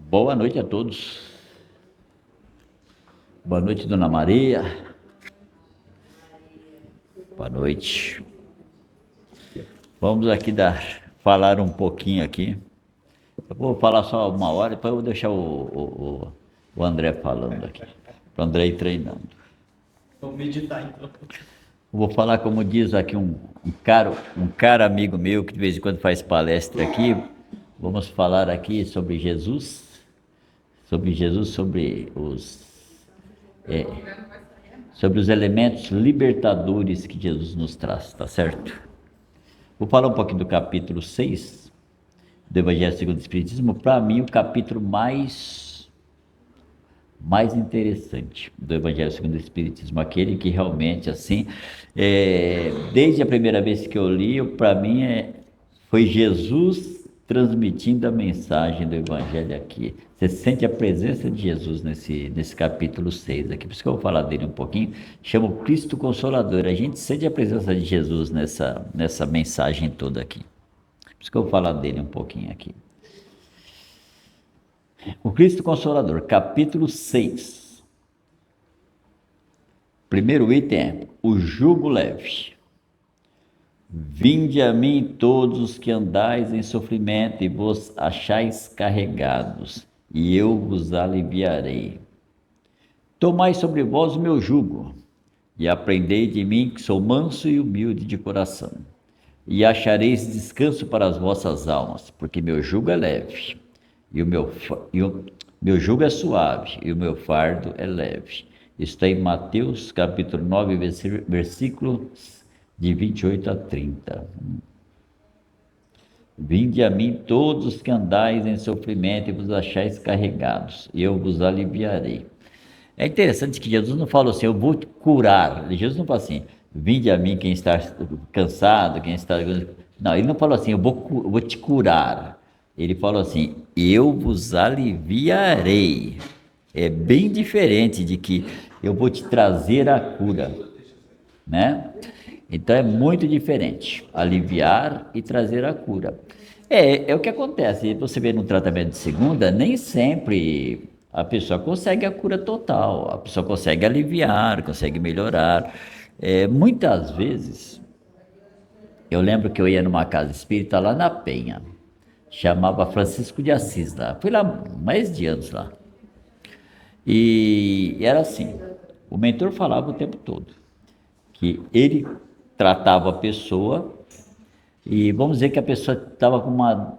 Boa noite a todos. Boa noite, Dona Maria. Boa noite. Vamos aqui falar um pouquinho aqui. Eu vou falar só uma hora, depois eu vou deixar o André falando aqui. Para o André ir treinando. Vamos meditar então. Eu vou falar, como diz aqui um cara amigo meu, que de vez em quando faz palestra aqui. Vamos falar aqui sobre Jesus, sobre os elementos libertadores que Jesus nos traz, tá certo? Vou falar um pouquinho do capítulo 6 do Evangelho segundo o Espiritismo. Para mim, o capítulo mais interessante do Evangelho segundo o Espiritismo, aquele que realmente, assim, desde a primeira vez que eu li, para mim foi Jesus transmitindo a mensagem do Evangelho aqui. Você sente a presença de Jesus nesse capítulo 6 aqui, por isso que eu vou falar dele um pouquinho. Chama o Cristo Consolador. A gente sente a presença de Jesus nessa mensagem toda aqui. Por isso que eu vou falar dele um pouquinho aqui. O Cristo Consolador, capítulo 6. Primeiro item é o jugo leve. Vinde a mim todos os que andais em sofrimento e vos achais carregados, e eu vos aliviarei. Tomai sobre vós o meu jugo, e aprendei de mim, que sou manso e humilde de coração, e achareis descanso para as vossas almas, porque meu jugo é leve, e o meu jugo é suave, e o meu fardo é leve. Está em Mateus capítulo 9, versículos de 28 a 30. Vinde a mim todos os que andais em sofrimento e vos achais carregados, e eu vos aliviarei. É interessante que Jesus não falou assim, eu vou te curar. Jesus não falou assim, vinde a mim quem está cansado, quem está... Não, ele não falou assim, eu vou te curar. Ele falou assim, eu vos aliviarei. É bem diferente de que eu vou te trazer a cura, né? Então é muito diferente, aliviar e trazer a cura. É o que acontece, você vê no tratamento de segunda, nem sempre a pessoa consegue a cura total, a pessoa consegue aliviar, consegue melhorar. Muitas vezes, eu lembro que eu ia numa casa espírita lá na Penha, chamava Francisco de Assis lá, fui lá mais de anos lá. E era assim, o mentor falava o tempo todo, que ele tratava a pessoa e vamos dizer que a pessoa estava com um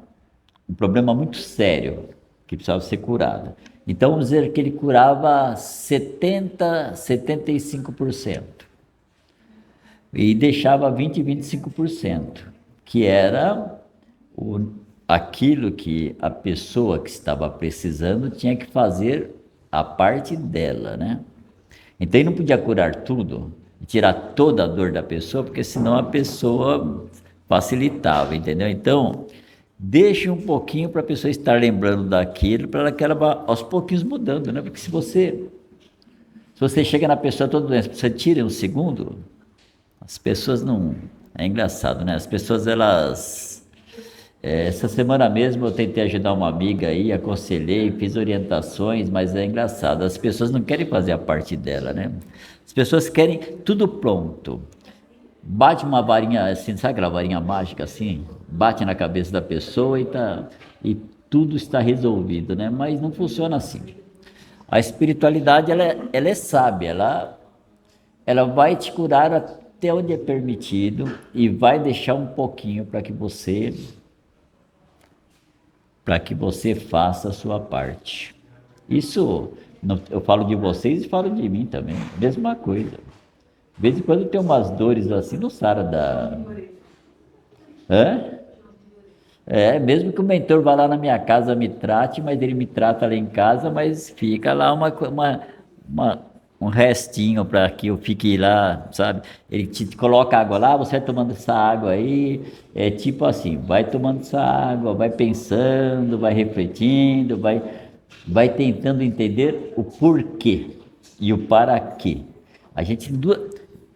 problema muito sério, que precisava ser curado. Então vamos dizer que ele curava 75% e deixava 25%, que era aquilo que a pessoa que estava precisando tinha que fazer a parte dela, né? Então ele não podia curar tudo, tirar toda a dor da pessoa, porque senão a pessoa facilitava, entendeu? Então, deixe um pouquinho para a pessoa estar lembrando daquilo, para que ela vá aos pouquinhos mudando, né? Porque se você chega na pessoa toda doença, você tira um segundo, as pessoas não... É engraçado, né? As pessoas, essa semana mesmo eu tentei ajudar uma amiga aí, aconselhei, fiz orientações, mas é engraçado, as pessoas não querem fazer a parte dela, né? As pessoas querem tudo pronto. Bate uma varinha assim, sabe aquela varinha mágica assim? Bate na cabeça da pessoa e tudo está resolvido, né? Mas não funciona assim. A espiritualidade, ela é sábia, ela vai te curar até onde é permitido e vai deixar um pouquinho para que você faça a sua parte. Isso, eu falo de vocês e falo de mim também, mesma coisa. De vez em quando tem umas dores assim, não sara da... Hã? Mesmo que o mentor vá lá na minha casa me trate, mas ele me trata lá em casa, mas fica lá um restinho para que eu fique lá, sabe? Ele te coloca água lá, você vai tomando essa água aí, é tipo assim, vai tomando essa água, vai pensando, vai refletindo, vai tentando entender o porquê e o para quê.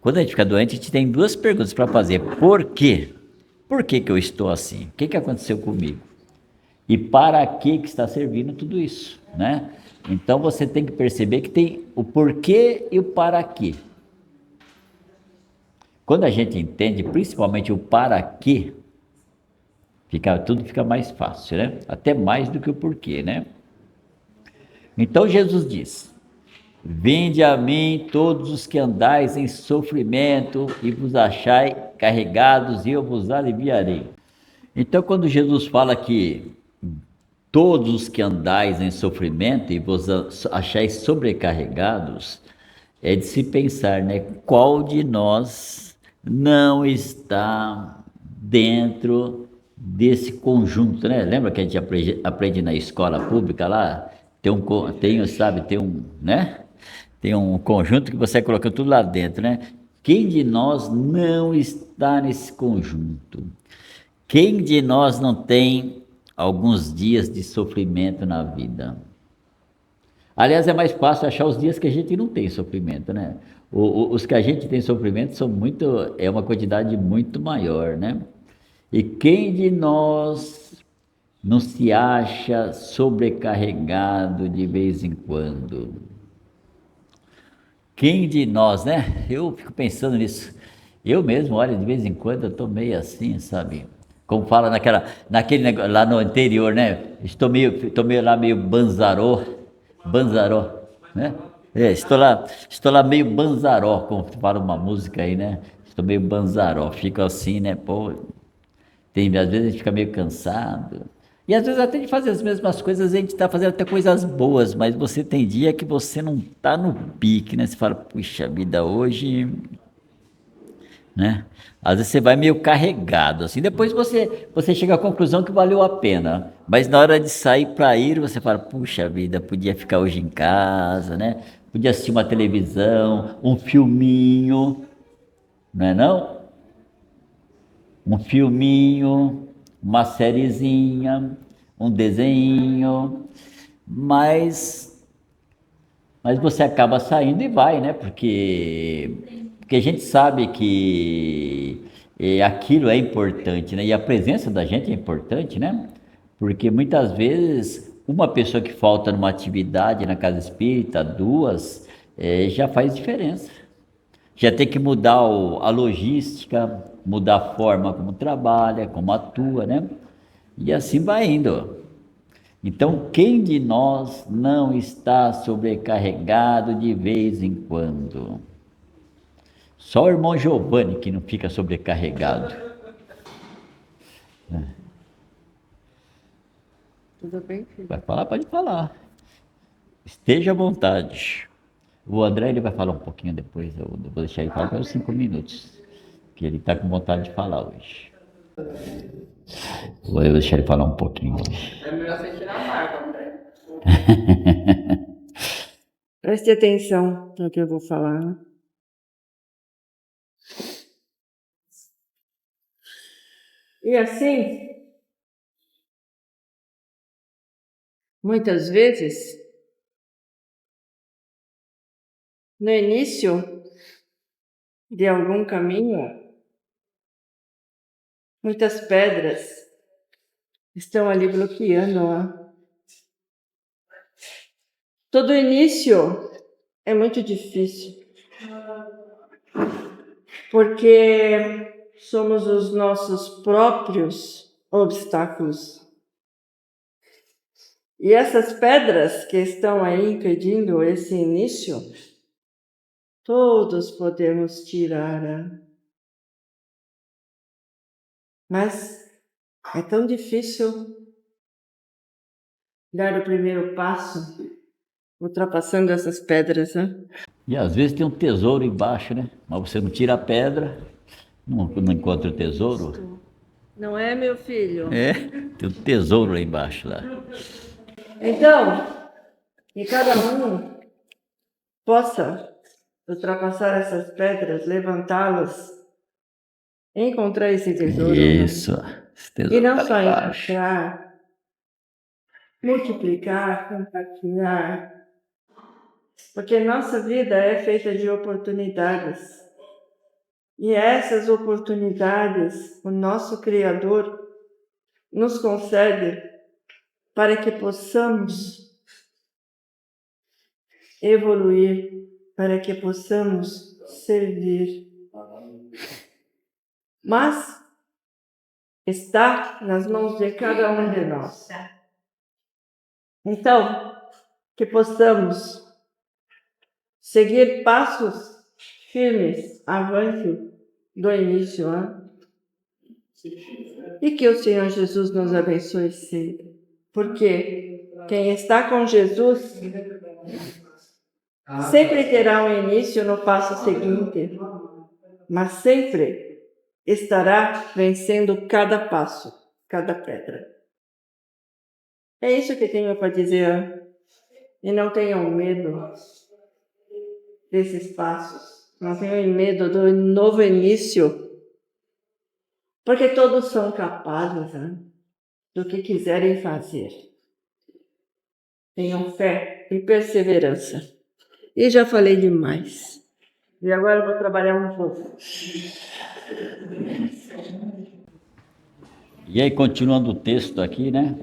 Quando a gente fica doente, a gente tem duas perguntas para fazer. Por quê? Por que eu estou assim? O que aconteceu comigo? e para que está servindo tudo isso, né? Então você tem que perceber que tem o porquê e o para quê. Quando a gente entende principalmente o para quê, tudo fica mais fácil, né? Até mais do que o porquê, né? Então Jesus diz: Vinde a mim todos os que andais em sofrimento e vos achai carregados e eu vos aliviarei. Então quando Jesus fala que todos os que andais em sofrimento e vos achais sobrecarregados, é de se pensar, né? Qual de nós não está dentro desse conjunto, né? Lembra que a gente aprende na escola pública lá? Né? Tem um conjunto que você coloca tudo lá dentro, né? Quem de nós não está nesse conjunto? Quem de nós não tem alguns dias de sofrimento na vida? Aliás, é mais fácil achar os dias que a gente não tem sofrimento, né? Os que a gente tem sofrimento é uma quantidade muito maior, né? E quem de nós não se acha sobrecarregado de vez em quando? Quem de nós, né? Eu fico pensando nisso. Eu mesmo, olha, de vez em quando eu tô meio assim, sabe? Como fala naquele negócio, lá no interior, né? Tô meio lá meio banzaró, né? Estou lá meio banzaró, como fala uma música aí, né? Estou meio banzaró, fico assim, né? Pô, às vezes a gente fica meio cansado. E às vezes até de fazer as mesmas coisas, a gente está fazendo até coisas boas, mas você tem dia que você não está no pique, né? Você fala, puxa vida, hoje, né? Às vezes você vai meio carregado, assim. Depois você chega à conclusão que valeu a pena. Mas na hora de sair para ir, você fala, puxa vida, podia ficar hoje em casa, né? Podia assistir uma televisão, um filminho, não é não? Um filminho, uma sériezinha, um desenho, mas, mas você acaba saindo e vai, né? Porque a gente sabe que aquilo é importante, né? E a presença da gente é importante, né? Porque muitas vezes uma pessoa que falta numa atividade na casa espírita, duas, já faz diferença. Já tem que mudar a logística, mudar a forma como trabalha, como atua, né? E assim vai indo. Então, quem de nós não está sobrecarregado de vez em quando? Só o irmão Giovanni que não fica sobrecarregado. Tudo bem, filho? Vai falar? Pode falar. Esteja à vontade. O André ele vai falar um pouquinho depois, eu vou deixar ele falar para os 5 minutos, que ele está com vontade de falar hoje. Vou deixar ele falar um pouquinho hoje. É melhor você tirar a barba, André. Preste atenção no que eu vou falar, né? E assim, muitas vezes, no início de algum caminho, muitas pedras estão ali bloqueando. Todo início é muito difícil, porque somos os nossos próprios obstáculos. E essas pedras que estão aí impedindo esse início, todos podemos tirar. Mas é tão difícil dar o primeiro passo, ultrapassando essas pedras, né? E às vezes tem um tesouro embaixo, né? Mas você não tira a pedra, não encontra o tesouro. Não é, meu filho? É, tem um tesouro lá embaixo lá. Então, que cada um possa ultrapassar essas pedras, levantá-las, encontrar esse tesouro. Isso. Esse tesouro E não tá só lá embaixo. encontrar, multiplicar, compartilhar, porque nossa vida é feita de oportunidades. E essas oportunidades, o nosso Criador nos concede para que possamos evoluir, para que possamos servir. Mas está nas mãos de cada um de nós. Então, que possamos seguir passos firmes avante do início, e que o Senhor Jesus nos abençoe sempre, porque quem está com Jesus sempre terá um início no passo seguinte, mas sempre estará vencendo cada passo, cada pedra. É isso que tenho para dizer. E não tenham medo desses passos. Não tenham medo do novo início. Porque todos são capazes do que quiserem fazer. Tenham fé e perseverança. E já falei demais. E agora eu vou trabalhar um pouco. E aí, continuando o texto aqui, né?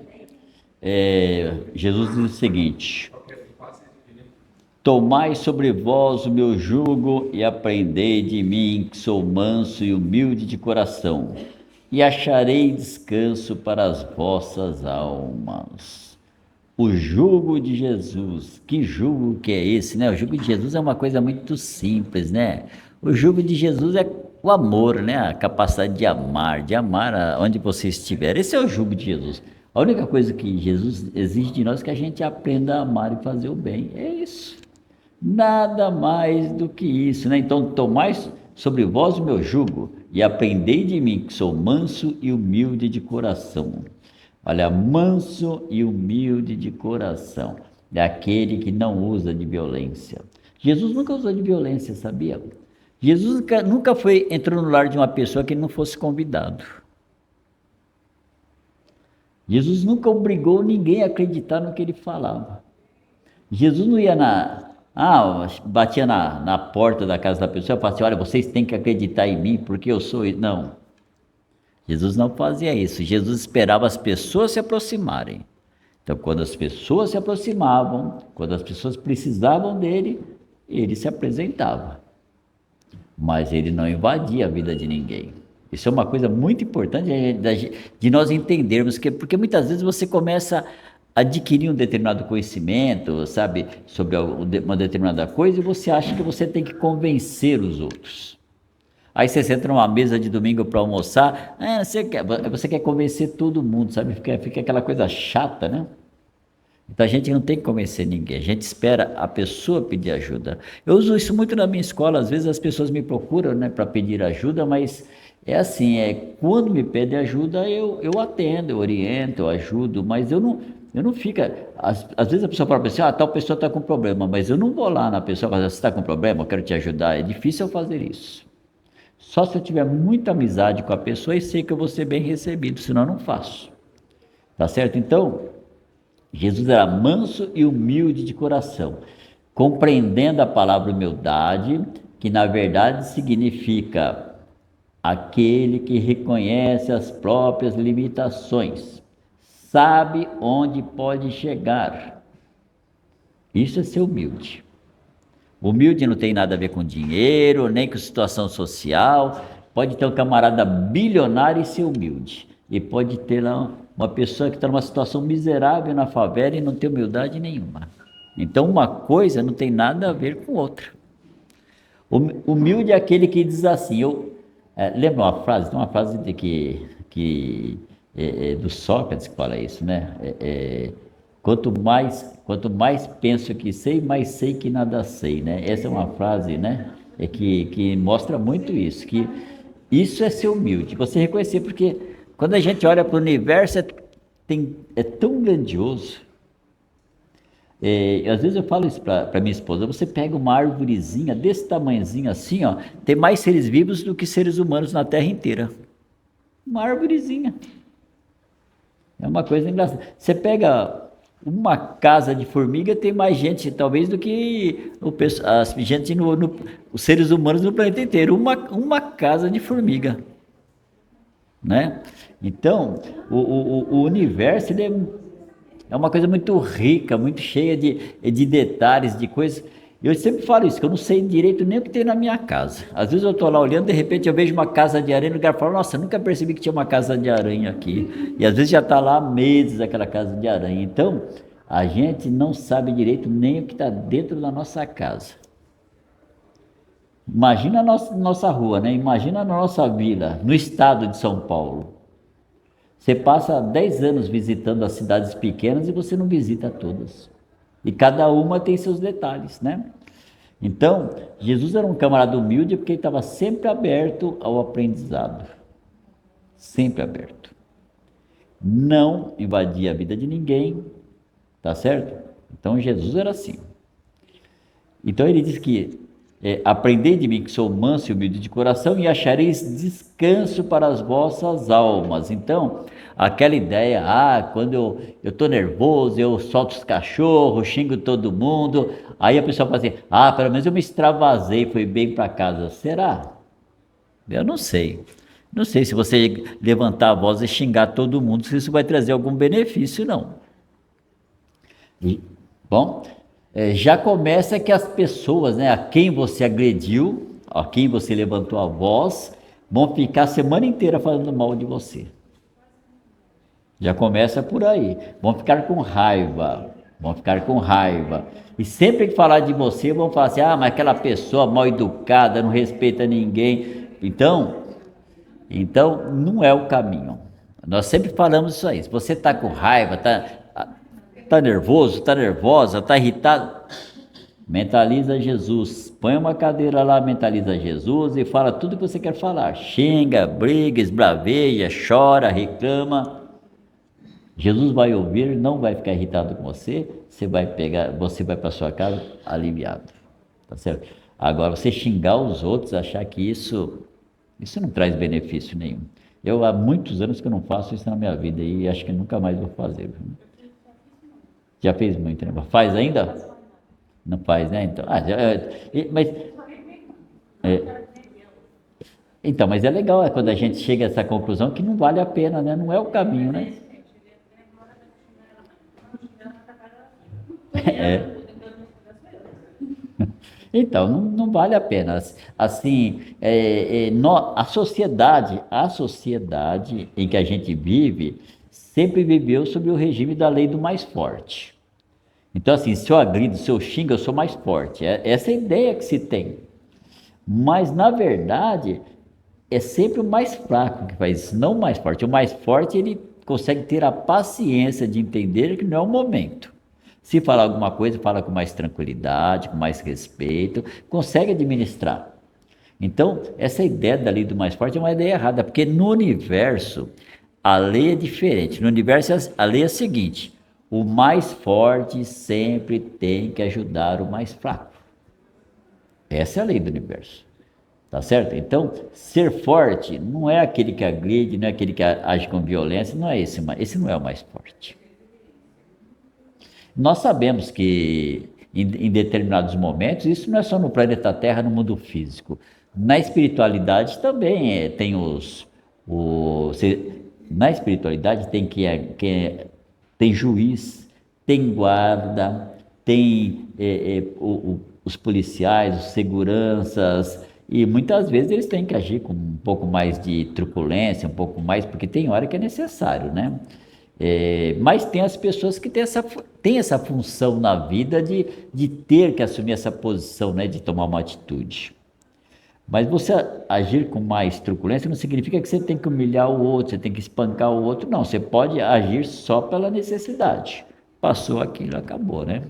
Jesus diz o seguinte: tomai sobre vós o meu jugo e aprendei de mim, que sou manso e humilde de coração, e acharei descanso para as vossas almas. O jugo de Jesus, que jugo que é esse, né? O jugo de Jesus é uma coisa muito simples, né? O jugo de Jesus é o amor, né? A capacidade de amar onde você estiver. Esse é o jugo de Jesus. A única coisa que Jesus exige de nós é que a gente aprenda a amar e fazer o bem. É isso. Nada mais do que isso, né? Então, tomai sobre vós o meu jugo e aprendei de mim, que sou manso e humilde de coração. Olha, manso e humilde de coração. É aquele que não usa de violência. Jesus nunca usou de violência, sabia? Jesus nunca entrou no lar de uma pessoa que ele não fosse convidado. Jesus nunca obrigou ninguém a acreditar no que ele falava. Jesus não ia batia na porta da casa da pessoa e falava assim: olha, vocês têm que acreditar em mim porque eu sou... Não. Jesus não fazia isso. Jesus esperava as pessoas se aproximarem. Então, quando as pessoas se aproximavam, quando as pessoas precisavam dele, ele se apresentava. Mas ele não invadia a vida de ninguém. Isso é uma coisa muito importante de nós entendermos, porque muitas vezes você começa a adquirir um determinado conhecimento, sabe, sobre uma determinada coisa, e você acha que você tem que convencer os outros. Aí você senta numa mesa de domingo para almoçar, você quer convencer todo mundo, sabe, fica aquela coisa chata, né? Então a gente não tem que convencer ninguém, a gente espera a pessoa pedir ajuda. Eu uso isso muito na minha escola, às vezes as pessoas me procuram, né, para pedir ajuda, mas é assim, quando me pedem ajuda, eu atendo, eu oriento, eu ajudo, mas eu não fico... Às vezes a pessoa fala assim, tal pessoa está com problema, mas eu não vou lá na pessoa e falar, você está com problema, eu quero te ajudar. É difícil eu fazer isso. Só se eu tiver muita amizade com a pessoa e sei que eu vou ser bem recebido, senão eu não faço. Tá certo? Então, Jesus era manso e humilde de coração, compreendendo a palavra humildade, que na verdade significa aquele que reconhece as próprias limitações, sabe onde pode chegar. Isso é ser humilde. Humilde não tem nada a ver com dinheiro, nem com situação social. Pode ter um camarada bilionário e ser humilde. E pode ter lá uma pessoa que está numa situação miserável na favela e não tem humildade nenhuma. Então uma coisa não tem nada a ver com outra. Humilde é aquele que diz assim, lembra uma frase? Tem uma frase do Sócrates que fala isso, né? Quanto mais penso que sei, mais sei que nada sei, né? Essa é uma frase, né? Que mostra muito isso, que isso é ser humilde, você reconhecer, porque quando a gente olha para o universo, é tão grandioso. Às vezes eu falo isso para minha esposa, você pega uma árvorezinha desse tamanhozinho assim, ó, tem mais seres vivos do que seres humanos na Terra inteira. Uma árvorezinha. É uma coisa engraçada. Você pega uma casa de formiga, tem mais gente talvez do que os seres humanos no planeta inteiro. Uma casa de formiga, né? Então, o universo é uma coisa muito rica, muito cheia de detalhes, de coisas. Eu sempre falo isso, que eu não sei direito nem o que tem na minha casa. Às vezes eu estou lá olhando, de repente eu vejo uma casa de aranha, no lugar e falo, nossa, nunca percebi que tinha uma casa de aranha aqui. E às vezes já está lá há meses aquela casa de aranha. Então, a gente não sabe direito nem o que está dentro da nossa casa. Imagina a nossa rua, né? Imagina a nossa vila, no estado de São Paulo. Você passa 10 anos visitando as cidades pequenas e você não visita todas. E cada uma tem seus detalhes, né? Então, Jesus era um camarada humilde porque ele estava sempre aberto ao aprendizado. Sempre aberto. Não invadia a vida de ninguém, tá certo? Então, Jesus era assim. Então, ele diz que aprendei de mim que sou manso e humilde de coração e achareis descanso para as vossas almas. Então, aquela ideia, quando eu estou nervoso, eu solto os cachorros, xingo todo mundo, aí a pessoa fala assim, pelo menos eu me extravasei, fui bem para casa. Será? Eu não sei. Não sei se você levantar a voz e xingar todo mundo, se isso vai trazer algum benefício, não. Bom, já começa que as pessoas, né, a quem você agrediu, a quem você levantou a voz, vão ficar a semana inteira falando mal de você. Já começa por aí. Vão ficar com raiva. E sempre que falar de você, vão falar assim, mas aquela pessoa mal educada, não respeita ninguém. Então, não é o caminho. Nós sempre falamos isso aí. Se você está com raiva, está nervoso, está nervosa, está irritado, mentaliza Jesus. Põe uma cadeira lá, mentaliza Jesus e fala tudo que você quer falar. Xinga, briga, esbraveja, chora, reclama. Jesus vai ouvir, não vai ficar irritado com você, você vai para sua casa aliviado. Tá certo? Agora, você xingar os outros, achar que isso não traz benefício nenhum. Eu há muitos anos que eu não faço isso na minha vida e acho que nunca mais vou fazer. Já fez muito, né? Faz ainda? Não faz, né? Então, mas é legal quando a gente chega a essa conclusão que não vale a pena, né? Não é o caminho, né? Então, não vale a pena. Assim, a sociedade em que a gente vive sempre viveu sob o regime da lei do mais forte. Então, assim, se eu agrido, se eu xingo, eu sou mais forte. Essa é a ideia que se tem. Mas, na verdade, é sempre o mais fraco que faz isso, não o mais forte. O mais forte, ele consegue ter a paciência de entender que não é o momento. Se falar alguma coisa, fala com mais tranquilidade, com mais respeito, consegue administrar. Então, essa ideia da lei do mais forte é uma ideia errada, porque no universo, a lei é diferente. No universo, a lei é a seguinte: o mais forte sempre tem que ajudar o mais fraco. Essa é a lei do universo. Tá certo? Então, ser forte não é aquele que agride, não é aquele que age com violência, não é esse não é o mais forte. Nós sabemos que em determinados momentos, isso não é só no planeta Terra, no mundo físico. Na espiritualidade também tem na espiritualidade tem juiz, tem guarda, tem os policiais, os seguranças, e muitas vezes eles têm que agir com um pouco mais de truculência, um pouco mais, porque tem hora que é necessário, né? Mas tem as pessoas que têm essa função na vida de ter que assumir essa posição, né, de tomar uma atitude. Mas você agir com mais truculência não significa que você tem que humilhar o outro, você tem que espancar o outro, não. Você pode agir só pela necessidade. Passou aquilo, acabou, né?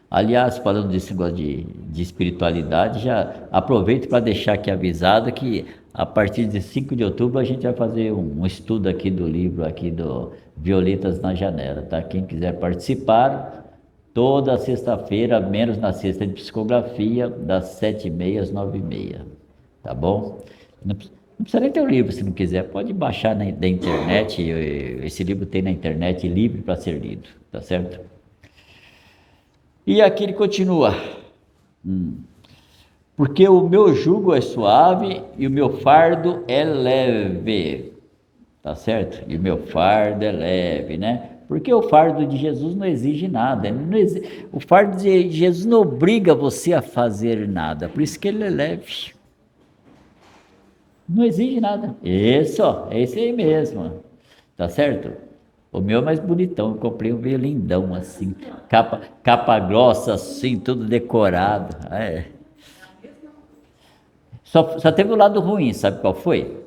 Aliás, falando desse negócio de espiritualidade, já aproveito para deixar aqui avisado que a partir de 5 de outubro a gente vai fazer um estudo aqui do livro aqui do Violetas na Janela, tá? Quem quiser participar, toda sexta-feira, menos na sexta de psicografia, das 7h30 às 9h30, tá bom? Não precisa nem ter o livro, se não quiser, pode baixar da internet, esse livro tem na internet livre para ser lido, tá certo? E aqui ele continua, porque o meu jugo é suave e o meu fardo é leve, tá certo? E o meu fardo é leve, né? Porque o fardo de Jesus não exige nada. O fardo de Jesus não obriga você a fazer nada. Por isso que ele é leve. Não exige nada. Isso, é esse aí mesmo. Tá certo? O meu é mais bonitão. Eu comprei um meio lindão assim. Capa grossa assim, tudo decorado. É. Só teve o lado ruim, sabe qual foi?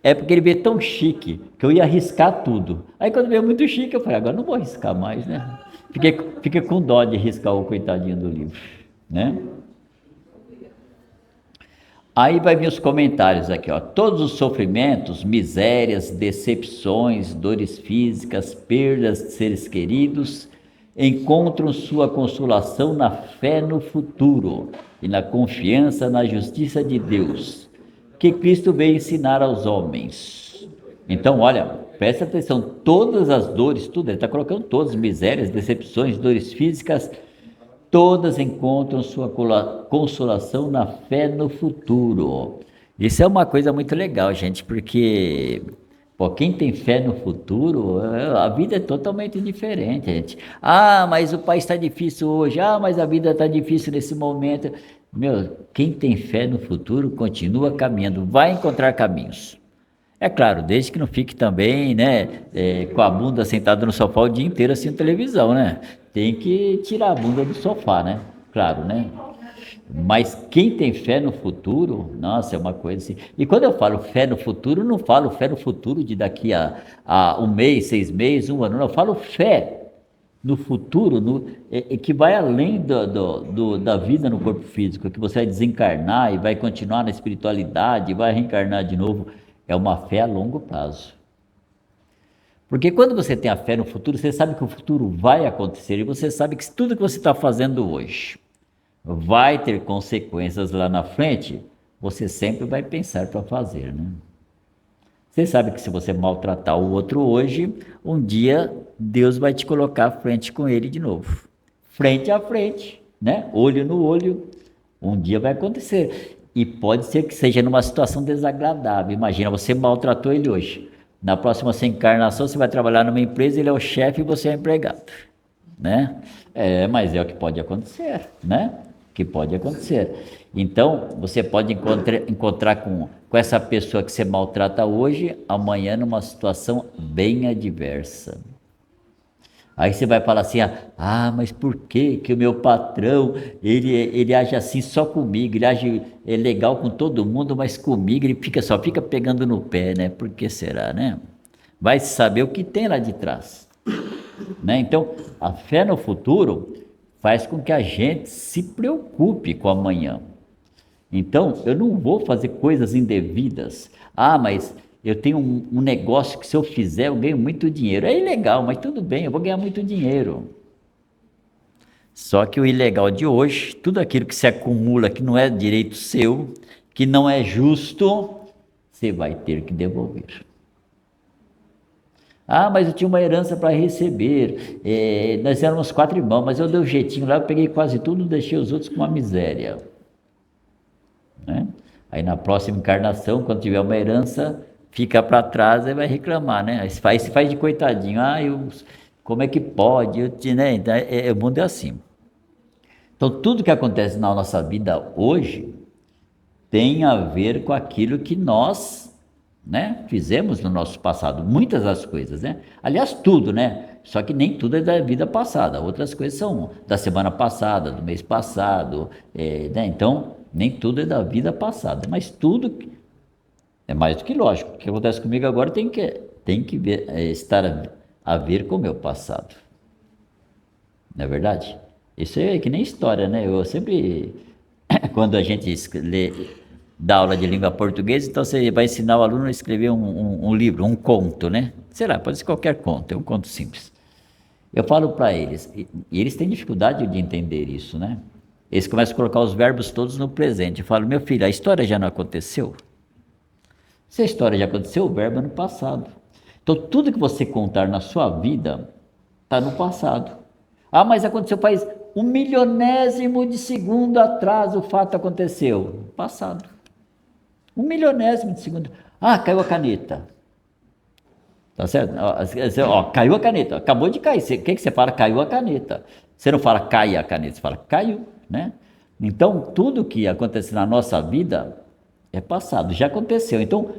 É porque ele veio tão chique que eu ia arriscar tudo. Aí quando veio muito chique, eu falei, agora não vou arriscar mais, né? Fiquei com dó de arriscar o coitadinho do livro, né? Aí vai vir os comentários aqui, ó. Todos os sofrimentos, misérias, decepções, dores físicas, perdas de seres queridos, encontram sua consolação na fé no futuro e na confiança na justiça de Deus, que Cristo veio ensinar aos homens. Então, olha, presta atenção, todas as dores, tudo, ele está colocando todas, misérias, decepções, dores físicas, todas encontram sua consolação na fé no futuro. Isso é uma coisa muito legal, gente, porque pô, quem tem fé no futuro, a vida é totalmente diferente, gente. Ah, mas o país está difícil hoje. Ah, mas a vida está difícil nesse momento. Meu, quem tem fé no futuro continua caminhando, vai encontrar caminhos. É claro, desde que não fique também, né, com a bunda sentada no sofá o dia inteiro assistindo televisão, né? Tem que tirar a bunda do sofá, né? Claro, né? Mas quem tem fé no futuro, nossa, é uma coisa assim. E quando eu falo fé no futuro, não falo fé no futuro de daqui a um mês, 6 meses, um ano, não. Eu falo fé no futuro, que vai além da vida no corpo físico, que você vai desencarnar e vai continuar na espiritualidade, vai reencarnar de novo. É uma fé a longo prazo. Porque quando você tem a fé no futuro, você sabe que o futuro vai acontecer e você sabe que tudo que você está fazendo hoje vai ter consequências lá na frente, você sempre vai pensar para fazer, né? Você sabe que se você maltratar o outro hoje, um dia Deus vai te colocar frente com ele de novo. Frente a frente, né? Olho no olho. Um dia vai acontecer. E pode ser que seja numa situação desagradável. Imagina, você maltratou ele hoje. Na próxima sua encarnação, você vai trabalhar numa empresa, ele é o chefe e você é empregado, né? Mas é o que pode acontecer, né? Que pode acontecer. Então, você pode encontrar com essa pessoa que você maltrata hoje, amanhã numa situação bem adversa. Aí você vai falar assim, mas por que o meu patrão, ele age assim só comigo, ele age legal com todo mundo, mas comigo ele só fica pegando no pé, né? Por que será, né? Vai saber o que tem lá de trás, né? Então, a fé no futuro faz com que a gente se preocupe com amanhã. Então, eu não vou fazer coisas indevidas. Mas eu tenho um negócio que se eu fizer eu ganho muito dinheiro. É ilegal, mas tudo bem, eu vou ganhar muito dinheiro. Só que o ilegal de hoje, tudo aquilo que se acumula que não é direito seu, que não é justo, você vai ter que devolver. Mas eu tinha uma herança para receber, nós éramos 4 irmãos, mas eu dei um jeitinho lá, eu peguei quase tudo, deixei os outros com uma miséria, né? Aí na próxima encarnação, quando tiver uma herança, fica para trás e vai reclamar, né? Aí se faz de coitadinho, como é que pode, né? Então, o mundo é assim. Então tudo que acontece na nossa vida hoje tem a ver com aquilo que nós, né, fizemos no nosso passado, muitas das coisas, né? Aliás, tudo, né? Só que nem tudo é da vida passada, outras coisas são da semana passada, do mês passado, né? Então, nem tudo é da vida passada, mas tudo é mais do que lógico. O que acontece comigo agora tem que estar a ver com o meu passado. Não é verdade? Isso é que nem história, né? Eu sempre, quando a gente dá aula de língua portuguesa, então você vai ensinar o aluno a escrever um livro, um conto, né? Sei lá, pode ser qualquer conto, é um conto simples. Eu falo para eles, e eles têm dificuldade de entender isso, né? Eles começam a colocar os verbos todos no presente. Eu falo, meu filho, a história já não aconteceu? Se a história já aconteceu, o verbo é no passado. Então, tudo que você contar na sua vida está no passado. Mas aconteceu faz 1/1000 de segundo atrás o fato aconteceu. Passado. 1/1000 de segundo. Caiu a caneta. Tá certo? Ó, caiu a caneta, acabou de cair. O que você fala? Caiu a caneta. Você não fala cai a caneta, você fala caiu, né? Então, tudo que acontece na nossa vida é passado, já aconteceu. Então,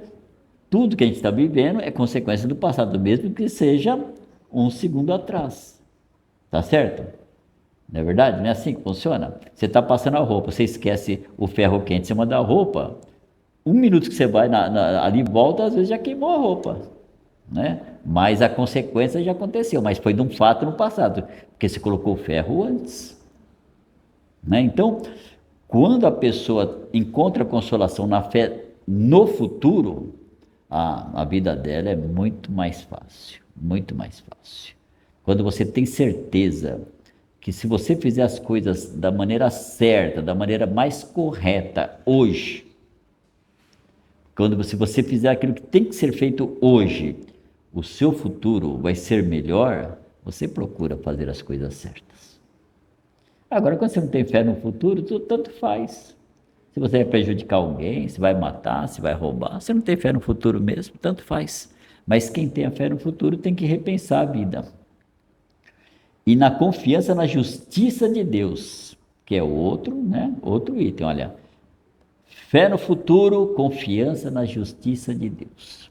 tudo que a gente está vivendo é consequência do passado, mesmo que seja um segundo atrás. Tá certo? Não é verdade? Não é assim que funciona? Você está passando a roupa, você esquece o ferro quente em cima da roupa, um minuto que você vai ali e volta, às vezes já queimou a roupa, né? Mas a consequência já aconteceu, mas foi de um fato no passado, porque você colocou o ferro antes, né? Então, quando a pessoa encontra consolação na fé no futuro, a vida dela é muito mais fácil, muito mais fácil. Quando você tem certeza que se você fizer as coisas da maneira certa, da maneira mais correta hoje, se você fizer aquilo que tem que ser feito hoje, o seu futuro vai ser melhor, você procura fazer as coisas certas. Agora, quando você não tem fé no futuro, tudo tanto faz. Se você vai prejudicar alguém, se vai matar, se vai roubar, você não tem fé no futuro mesmo, tanto faz. Mas quem tem a fé no futuro tem que repensar a vida. E na confiança na justiça de Deus, que é outro, né? Outro item, olha. Fé no futuro, confiança na justiça de Deus.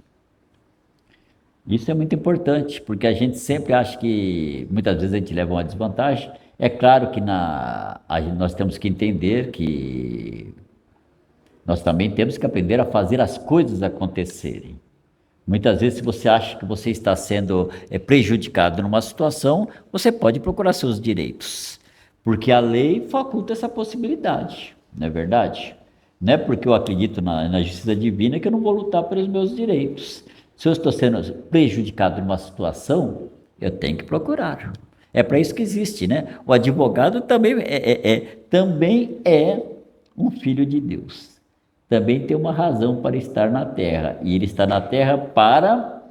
Isso é muito importante, porque a gente sempre acha que, muitas vezes a gente leva uma desvantagem. É claro que nós temos que entender que nós também temos que aprender a fazer as coisas acontecerem. Muitas vezes, se você acha que você está sendo prejudicado numa situação, você pode procurar seus direitos, porque a lei faculta essa possibilidade, não é verdade? Não é porque eu acredito na justiça divina que eu não vou lutar pelos meus direitos. Se eu estou sendo prejudicado numa situação, eu tenho que procurar. É para isso que existe, né? O advogado também também é um filho de Deus. Também tem uma razão para estar na terra. E ele está na terra para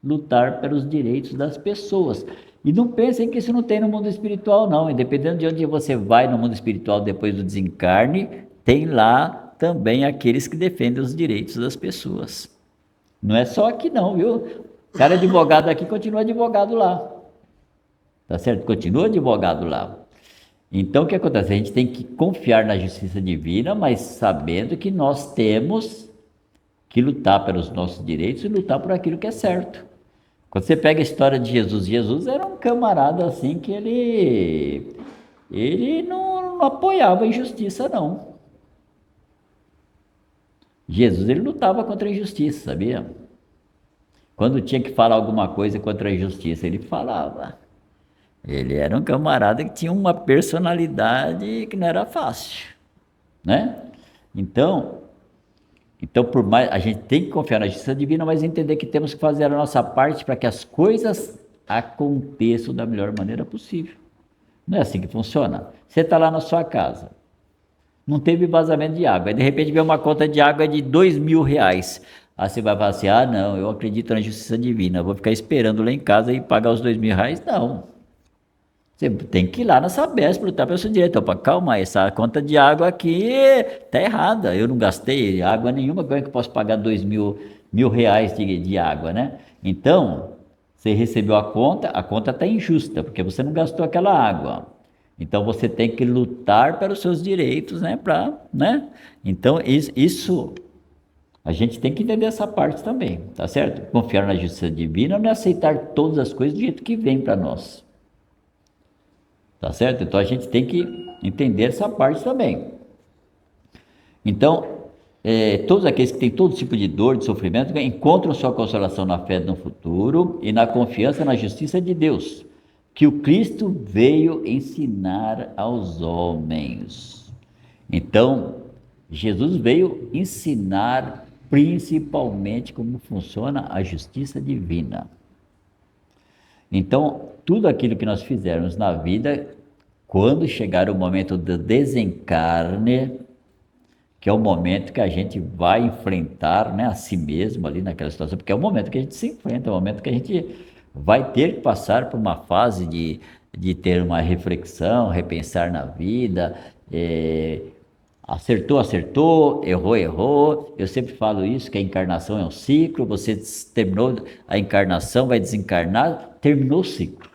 lutar pelos direitos das pessoas. E não pensem que isso não tem no mundo espiritual, não. Independente de onde você vai no mundo espiritual depois do desencarne, tem lá também aqueles que defendem os direitos das pessoas. Não é só aqui não, viu? O cara é advogado aqui, continua advogado lá. Tá certo? Continua advogado lá. Então, o que acontece? A gente tem que confiar na justiça divina, mas sabendo que nós temos que lutar pelos nossos direitos e lutar por aquilo que é certo. Quando você pega a história de Jesus, Jesus era um camarada assim que ele não apoiava a injustiça, não. Jesus, ele lutava contra a injustiça, sabia? Quando tinha que falar alguma coisa contra a injustiça, ele falava. Ele era um camarada que tinha uma personalidade que não era fácil, né? Então, por mais a gente tem que confiar na justiça divina, mas entender que temos que fazer a nossa parte para que as coisas aconteçam da melhor maneira possível. Não é assim que funciona. Você está lá na sua casa, não teve vazamento de água, aí de repente vem uma conta de água de R$2.000. Aí você vai falar assim, não, eu acredito na justiça divina, vou ficar esperando lá em casa e pagar os R$2.000. Não. Você tem que ir lá na Sabesp lutar pelo seu direito. Opa, calma, essa conta de água aqui está errada. Eu não gastei água nenhuma, como é que eu posso pagar R$2.000 de água, né? Então, você recebeu a conta está injusta, porque você não gastou aquela água. Então, você tem que lutar pelos seus direitos, né? Né? Então, isso a gente tem que entender essa parte também, tá certo? Confiar na justiça divina não é aceitar todas as coisas do jeito que vem para nós. Tá certo? Então a gente tem que entender essa parte também. Então, todos aqueles que têm todo tipo de dor, de sofrimento, encontram sua consolação na fé no futuro e na confiança na justiça de Deus, que o Cristo veio ensinar aos homens. Então, Jesus veio ensinar principalmente como funciona a justiça divina. Então, tudo aquilo que nós fizermos na vida, quando chegar o momento do desencarne, que é o momento que a gente vai enfrentar, né, a si mesmo ali naquela situação, porque é o momento que a gente se enfrenta, é o momento que a gente vai ter que passar por uma fase de ter uma reflexão, repensar na vida, Acertou, acertou, errou, errou. Eu sempre falo isso, que a encarnação é um ciclo. Você terminou a encarnação, vai desencarnar, terminou o ciclo.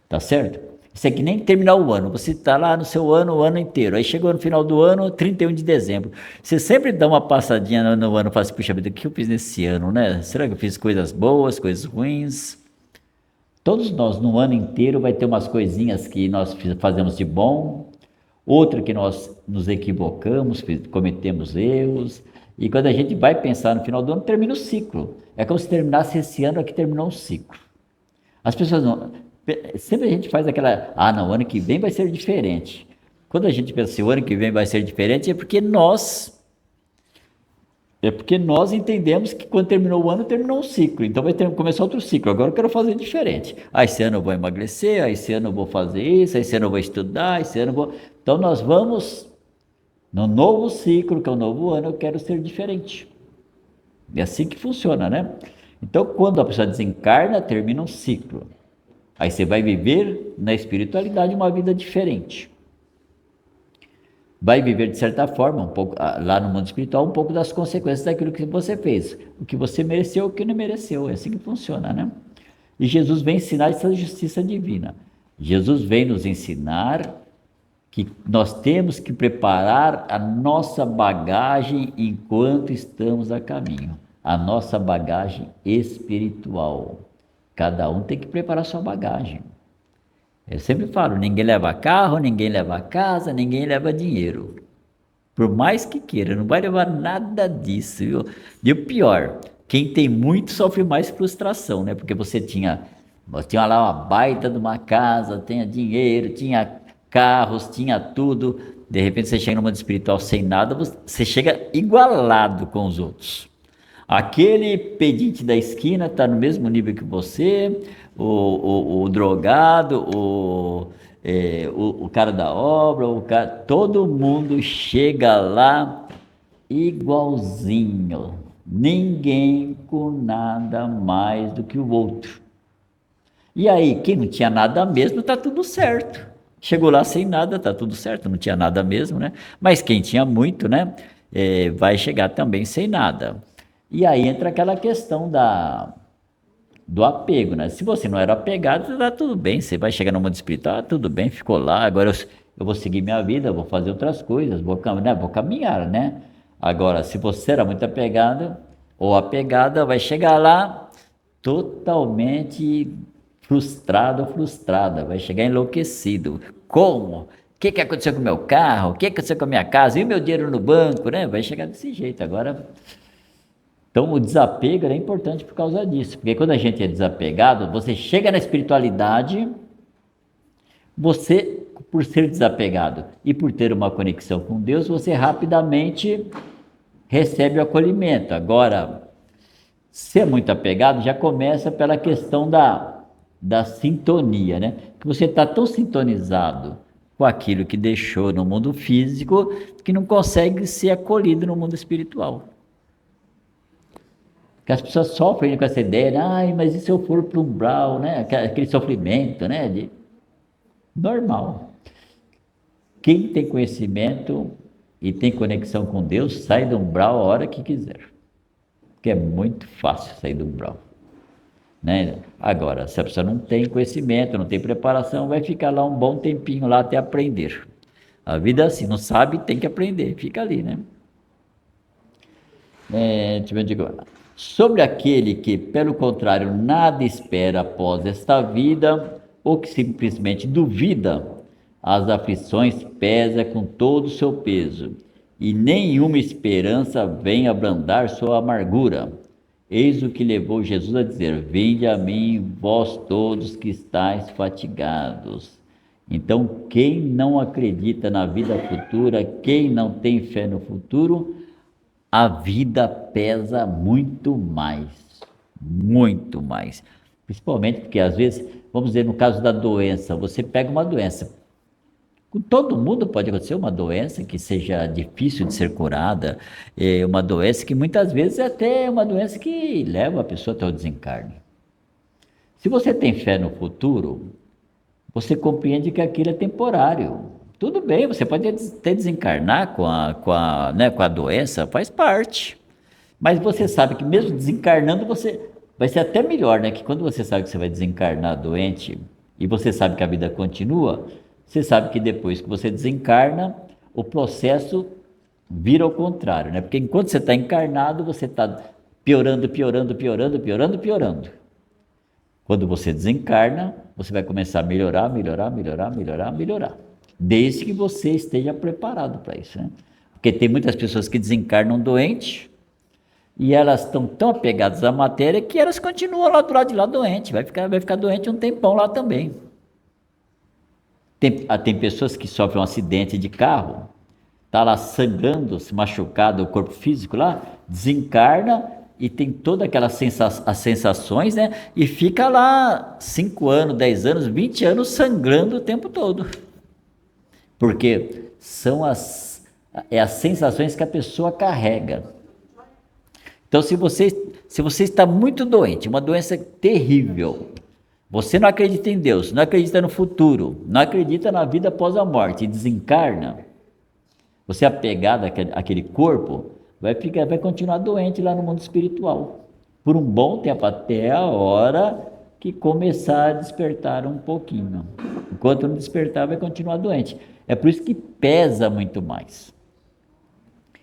Tá certo? Isso é que nem terminar o ano. Você está lá no seu ano o ano inteiro. Aí chegou no final do ano, 31 de dezembro. Você sempre dá uma passadinha no ano e fala assim, puxa vida, o que eu fiz nesse ano, né? Será que eu fiz coisas boas, coisas ruins? Todos nós, no ano inteiro, vai ter umas coisinhas que nós fazemos de bom, outra que nós nos equivocamos, cometemos erros. E quando a gente vai pensar no final do ano, termina o ciclo. É como se terminasse esse ano aqui, terminou um ciclo. As pessoas não. Sempre a gente faz aquela. Ah, não, o ano que vem vai ser diferente. Quando a gente pensa assim, o ano que vem vai ser diferente, é porque nós. É porque nós entendemos que quando terminou o ano, terminou um ciclo. Então vai começar outro ciclo. Agora eu quero fazer diferente. Ah, esse ano eu vou emagrecer, ah, esse ano eu vou fazer isso, ah, esse ano eu vou estudar, esse ano eu vou. Então nós vamos no novo ciclo, que é o novo ano, eu quero ser diferente. É assim que funciona, né? Então quando a pessoa desencarna, termina um ciclo. Aí você vai viver na espiritualidade uma vida diferente. Vai viver de certa forma, um pouco lá no mundo espiritual, um pouco das consequências daquilo que você fez. O que você mereceu, o que não mereceu. É assim que funciona, né? E Jesus vem ensinar essa justiça divina. Jesus vem nos ensinar que nós temos que preparar a nossa bagagem enquanto estamos a caminho. A nossa bagagem espiritual. Cada um tem que preparar sua bagagem. Eu sempre falo, ninguém leva carro, ninguém leva casa, ninguém leva dinheiro. Por mais que queira, não vai levar nada disso, viu? E o pior, quem tem muito sofre mais frustração, né? Porque você tinha lá uma baita de uma casa, tinha dinheiro, tinha carros, tinha tudo. De repente você chega no mundo espiritual sem nada, você chega igualado com os outros. Aquele pedinte da esquina está no mesmo nível que você, o drogado, o cara da obra, todo mundo chega lá igualzinho. Ninguém com nada mais do que o outro. E aí, quem não tinha nada mesmo, está tudo certo. Chegou lá sem nada, está tudo certo, não tinha nada mesmo, né? Mas quem tinha muito, né? Vai chegar também sem nada. E aí entra aquela questão do apego, né? Se você não era apegado, tá tudo bem, você vai chegar no mundo espiritual, tudo bem, ficou lá, agora eu vou seguir minha vida, vou fazer outras coisas, vou caminhar, né? Agora, se você era muito apegado ou apegada, vai chegar lá totalmente frustrado ou frustrada, vai chegar enlouquecido. Como? O que aconteceu com o meu carro? O que aconteceu com a minha casa? E o meu dinheiro no banco, né? Vai chegar desse jeito. Agora, então o desapego é importante por causa disso, porque quando a gente é desapegado, você chega na espiritualidade, você, por ser desapegado e por ter uma conexão com Deus, você rapidamente recebe o acolhimento. Agora, ser muito apegado já começa pela questão da sintonia, né? Que você está tão sintonizado com aquilo que deixou no mundo físico que não consegue ser acolhido no mundo espiritual. Que as pessoas sofrem com essa ideia, né? Mas e se eu for para o umbral, né? Aquele sofrimento, né? Normal. Quem tem conhecimento e tem conexão com Deus, sai do umbral a hora que quiser. Porque é muito fácil sair do umbral. Né? Agora, se a pessoa não tem conhecimento, não tem preparação, vai ficar lá um bom tempinho lá até aprender. A vida é assim, não sabe, tem que aprender, fica ali, né? Deixa eu dizer, sobre aquele que, pelo contrário, nada espera após esta vida, ou que simplesmente duvida, as aflições pesa com todo o seu peso, e nenhuma esperança vem abrandar sua amargura. Eis o que levou Jesus a dizer: vinde a mim, vós todos que estáis fatigados. Então, quem não acredita na vida futura, quem não tem fé no futuro, a vida pesa muito mais, principalmente porque às vezes, vamos dizer, no caso da doença, você pega uma doença, com todo mundo pode acontecer uma doença que seja difícil de ser curada, uma doença que muitas vezes é até uma doença que leva a pessoa até o desencarne. Se você tem fé no futuro, você compreende que aquilo é temporário, Tudo bem, você pode até desencarnar com a doença, faz parte. Mas você sabe que mesmo desencarnando, você vai ser até melhor, né? Que quando você sabe que você vai desencarnar doente e você sabe que a vida continua, você sabe que depois que você desencarna, o processo vira ao contrário, né? Porque enquanto você está encarnado, você está piorando, piorando, piorando, piorando, piorando. Quando você desencarna, você vai começar a melhorar, melhorar, melhorar, melhorar, melhorar. Desde que você esteja preparado para isso, né? Porque tem muitas pessoas que desencarnam doentes e elas estão tão apegadas à matéria que elas continuam lá do lado de lá doente, vai ficar doente um tempão lá também. Tem pessoas que sofrem um acidente de carro, tá lá sangrando, se machucado, o corpo físico lá, desencarna e tem todas aquelas as sensações, né? E fica lá 5 anos, 10 anos, 20 anos sangrando o tempo todo. Porque são as sensações que a pessoa carrega. Então, se você está muito doente, uma doença terrível, você não acredita em Deus, não acredita no futuro, não acredita na vida após a morte e desencarna, você é apegado àquele corpo, vai continuar doente lá no mundo espiritual, por um bom tempo, até a hora que começar a despertar um pouquinho. Enquanto não despertar, vai continuar doente. É por isso que pesa muito mais.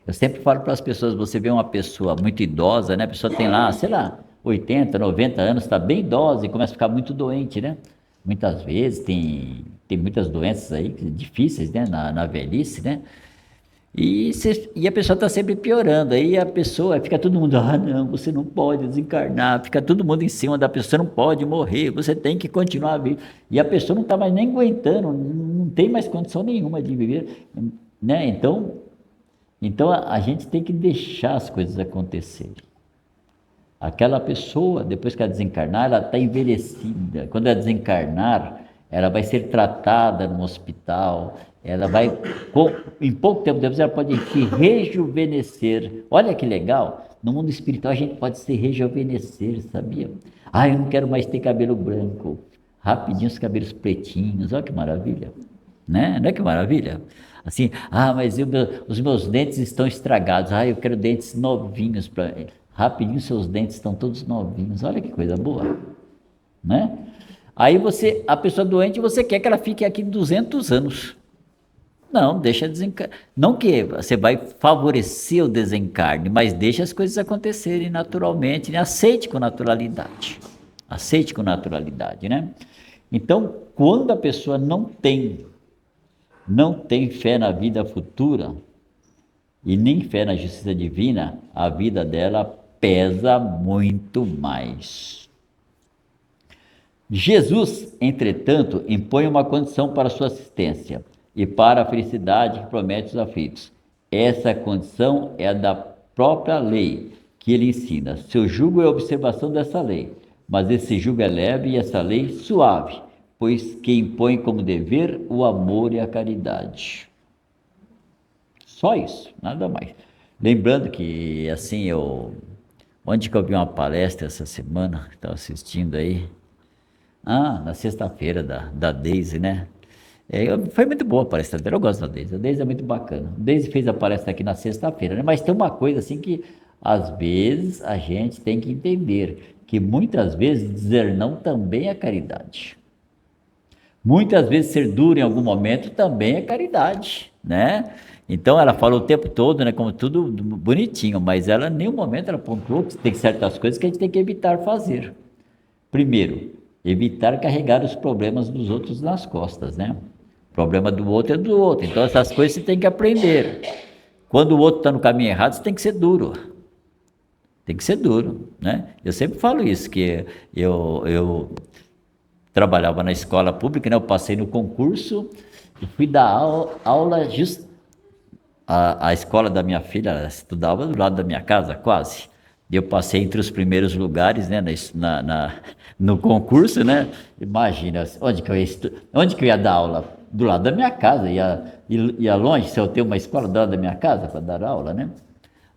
Eu sempre falo para as pessoas, você vê uma pessoa muito idosa, né? A pessoa tem lá, sei lá, 80, 90 anos, está bem idosa e começa a ficar muito doente, né? Muitas vezes tem muitas doenças aí difíceis, né? Na velhice, né? E a pessoa está sempre piorando, aí a pessoa, fica todo mundo, não, você não pode desencarnar, fica todo mundo em cima da pessoa, você não pode morrer, você tem que continuar vivo, e a pessoa não está mais nem aguentando, não tem mais condição nenhuma de viver, né? Então a gente tem que deixar as coisas acontecerem. Aquela pessoa, depois que ela desencarnar, ela está envelhecida, quando ela desencarnar, ela vai ser tratada no hospital, ela vai, em pouco tempo depois, ela pode se rejuvenescer. Olha que legal, no mundo espiritual a gente pode se rejuvenescer, sabia? Eu não quero mais ter cabelo branco, rapidinho os cabelos pretinhos, olha que maravilha, né? Não é que maravilha? Assim, mas os meus dentes estão estragados, eu quero dentes novinhos, rapidinho seus dentes estão todos novinhos, olha que coisa boa, né? Aí a pessoa doente, você quer que ela fique aqui 200 anos. Não, deixa desencarnar. Não que você vai favorecer o desencarne, mas deixa as coisas acontecerem naturalmente, né? Aceite com naturalidade. Aceite com naturalidade, né? Então, quando a pessoa não tem fé na vida futura e nem fé na justiça divina, a vida dela pesa muito mais. Jesus, entretanto, impõe uma condição para sua assistência e para a felicidade que promete os aflitos. Essa condição é a da própria lei que ele ensina. Seu jugo é a observação dessa lei, mas esse jugo é leve e essa lei suave, pois que impõe como dever o amor e a caridade. Só isso, nada mais. Lembrando que, assim, onde que eu vi uma palestra essa semana, estava assistindo aí, na sexta-feira da Deise, né? Foi muito boa a palestra dela, eu gosto da Deise, a Deise é muito bacana. A Deise fez a palestra aqui na sexta-feira, né? Mas tem uma coisa assim que, às vezes, a gente tem que entender, que muitas vezes dizer não também é caridade. Muitas vezes ser duro em algum momento também é caridade, né? Então ela falou o tempo todo, né, como tudo bonitinho, mas ela em nenhum momento ela pontuou que tem certas coisas que a gente tem que evitar fazer. Primeiro, evitar carregar os problemas dos outros nas costas, né? O problema do outro é do outro, então essas coisas você tem que aprender. Quando o outro está no caminho errado, você tem que ser duro. Tem que ser duro, né? Eu sempre falo isso, que eu trabalhava na escola pública, né? Eu passei no concurso e fui dar aula a escola da minha filha, ela estudava do lado da minha casa, quase. Eu passei entre os primeiros lugares, né, no concurso, né? Imagina, onde que eu ia dar aula? Do lado da minha casa, ia longe, se eu tenho uma escola do lado da minha casa para dar aula, né?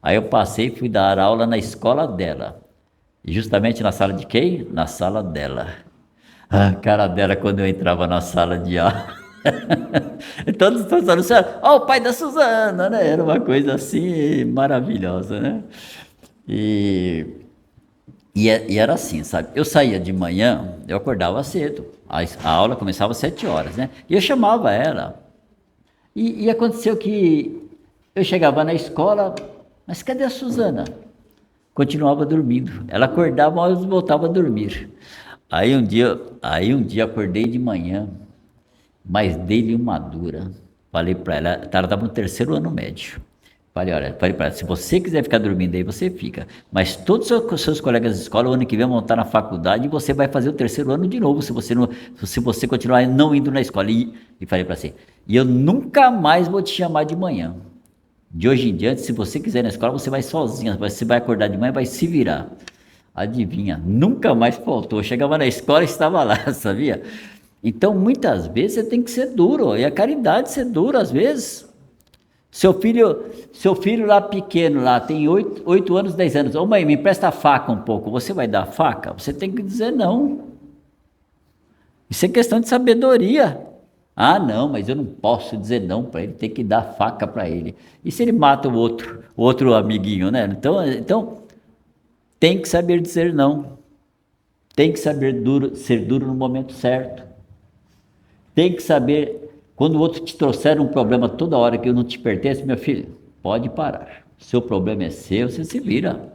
Aí eu passei e fui dar aula na escola dela. E justamente na sala de quem? Na sala dela. A cara dela quando eu entrava na sala de aula. Todos estão falando, ó, o pai da Suzana, né? Era uma coisa assim maravilhosa, né? E era assim, sabe? Eu saía de manhã, eu acordava cedo. A aula começava às 7 horas, né? E eu chamava ela. E aconteceu que eu chegava na escola, mas cadê a Suzana? Continuava dormindo. Ela acordava, mas voltava a dormir. Aí um dia acordei de manhã, mas dei-lhe uma dura. Falei para ela, ela estava no 3º ano médio. Falei para ela, se você quiser ficar dormindo aí, você fica. Mas todos os seus colegas de escola, o ano que vem vão estar na faculdade e você vai fazer o 3º ano de novo, se você continuar não indo na escola. E falei para você, e eu nunca mais vou te chamar de manhã. De hoje em diante, se você quiser ir na escola, você vai sozinha, você vai acordar de manhã e vai se virar. Adivinha, nunca mais faltou. Chegava na escola e estava lá, sabia? Então, muitas vezes você tem que ser duro, e a caridade ser duro às vezes. Seu filho lá pequeno, lá tem 8 anos, 10 anos. Ô mãe, me empresta a faca um pouco. Você vai dar a faca? Você tem que dizer não. Isso é questão de sabedoria. Ah, não, mas eu não posso dizer não para ele, tem que dar a faca para ele. E se ele mata o outro amiguinho, né? Então, tem que saber dizer não. Tem que saber ser duro no momento certo. Tem que saber, quando o outro te trouxer um problema toda hora que não te pertence, meu filho, pode parar. Seu problema é seu, você se vira.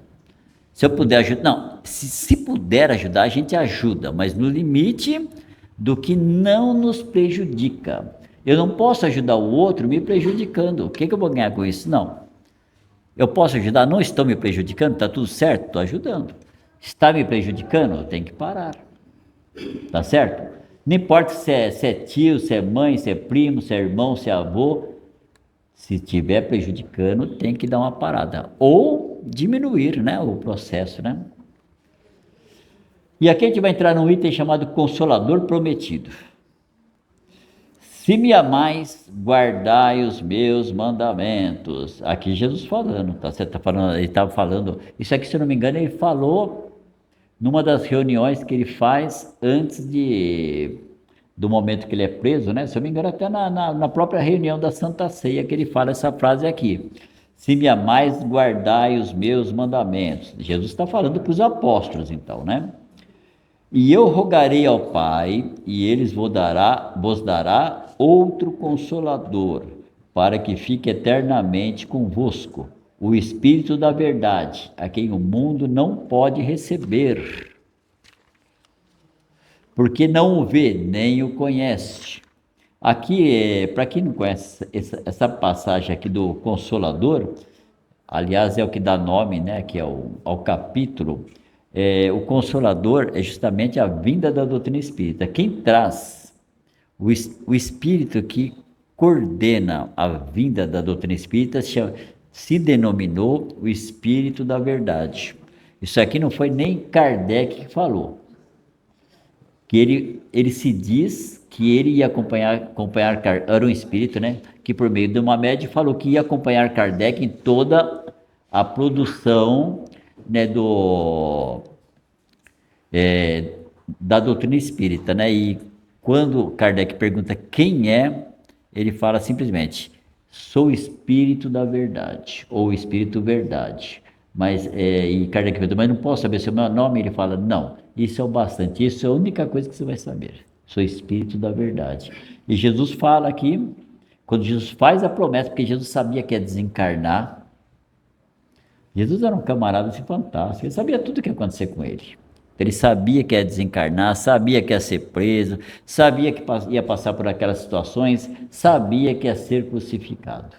Se eu puder ajudar, não, se puder ajudar, a gente ajuda, mas no limite do que não nos prejudica. Eu não posso ajudar o outro me prejudicando. O que eu vou ganhar com isso? Não. Eu posso ajudar, não estou me prejudicando, está tudo certo? Estou ajudando. Está me prejudicando? Eu tenho que parar. Tá certo? Não importa se é tio, se é mãe, se é primo, se é irmão, se é avô. Se estiver prejudicando, tem que dar uma parada. Ou diminuir, né, o processo, né? E aqui a gente vai entrar num item chamado Consolador Prometido. Se me amais, guardai os meus mandamentos. Aqui Jesus falando, tá? Você tá falando, ele estava falando, isso aqui, se eu não me engano, ele falou numa das reuniões que ele faz antes do momento que ele é preso, né? Se eu não me engano, até na própria reunião da Santa Ceia que ele fala essa frase aqui. Se me amais, guardai os meus mandamentos. Jesus está falando para os apóstolos, então, né? E eu rogarei ao Pai, e ele vos dará outro Consolador, para que fique eternamente convosco, o Espírito da verdade, a quem o mundo não pode receber, porque não o vê, nem o conhece. Aqui, para quem não conhece essa passagem aqui do Consolador, aliás, é o que dá nome, né, que é ao capítulo. O Consolador é justamente a vinda da doutrina espírita. Quem traz o espírito que coordena a vinda da doutrina espírita se denominou o Espírito da Verdade. Isso aqui não foi nem Kardec que falou. Que ele se diz que ele ia acompanhar era um espírito, né, que por meio de uma média falou que ia acompanhar Kardec em toda a produção, né, da doutrina espírita, né? E quando Kardec pergunta quem é, ele fala simplesmente, sou Espírito da Verdade, ou Espírito Verdade. Mas, e Kardec pergunta, mas não posso saber seu nome? Ele fala, não, isso é o bastante, isso é a única coisa que você vai saber, sou Espírito da Verdade. E Jesus fala aqui, quando Jesus faz a promessa, porque Jesus sabia que ia desencarnar, Jesus era um camarada assim, fantástico, ele sabia tudo o que ia acontecer com ele. Ele sabia que ia desencarnar, sabia que ia ser preso, sabia que ia passar por aquelas situações, sabia que ia ser crucificado.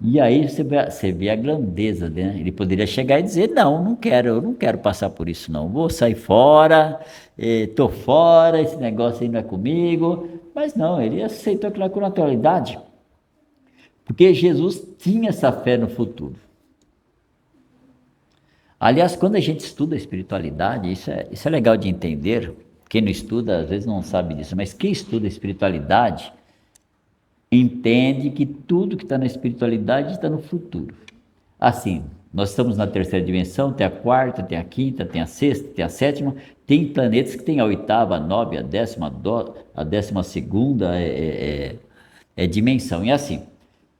E aí você vê a grandeza, né? Ele poderia chegar e dizer, não quero, eu não quero passar por isso não, vou sair fora, estou fora, esse negócio aí não é comigo. Mas não, ele aceitou aquilo com naturalidade, porque Jesus tinha essa fé no futuro. Aliás, quando a gente estuda a espiritualidade, isso é legal de entender. Quem não estuda, às vezes não sabe disso, mas quem estuda a espiritualidade entende que tudo que está na espiritualidade está no futuro. Assim, Nós estamos na terceira dimensão, tem a quarta, tem a quinta, tem a sexta, tem a sétima, tem planetas que tem a oitava, a nove, a décima segunda dimensão. E assim,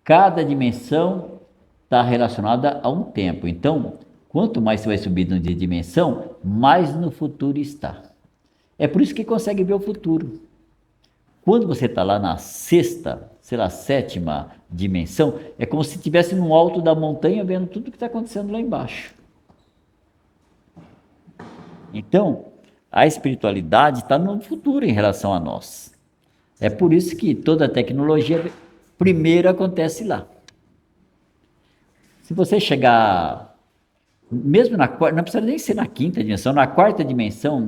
cada dimensão está relacionada a um tempo. Então, quanto mais você vai subindo de dimensão, mais no futuro está. É por isso que consegue ver o futuro. Quando você está lá na sexta, sei lá, sétima dimensão, é como se estivesse no alto da montanha vendo tudo que está acontecendo lá embaixo. Então, a espiritualidade está no futuro em relação a nós. É por isso que toda a tecnologia primeiro acontece lá. Se você chegar, mesmo na quarta, não precisa nem ser na quinta dimensão, na quarta dimensão,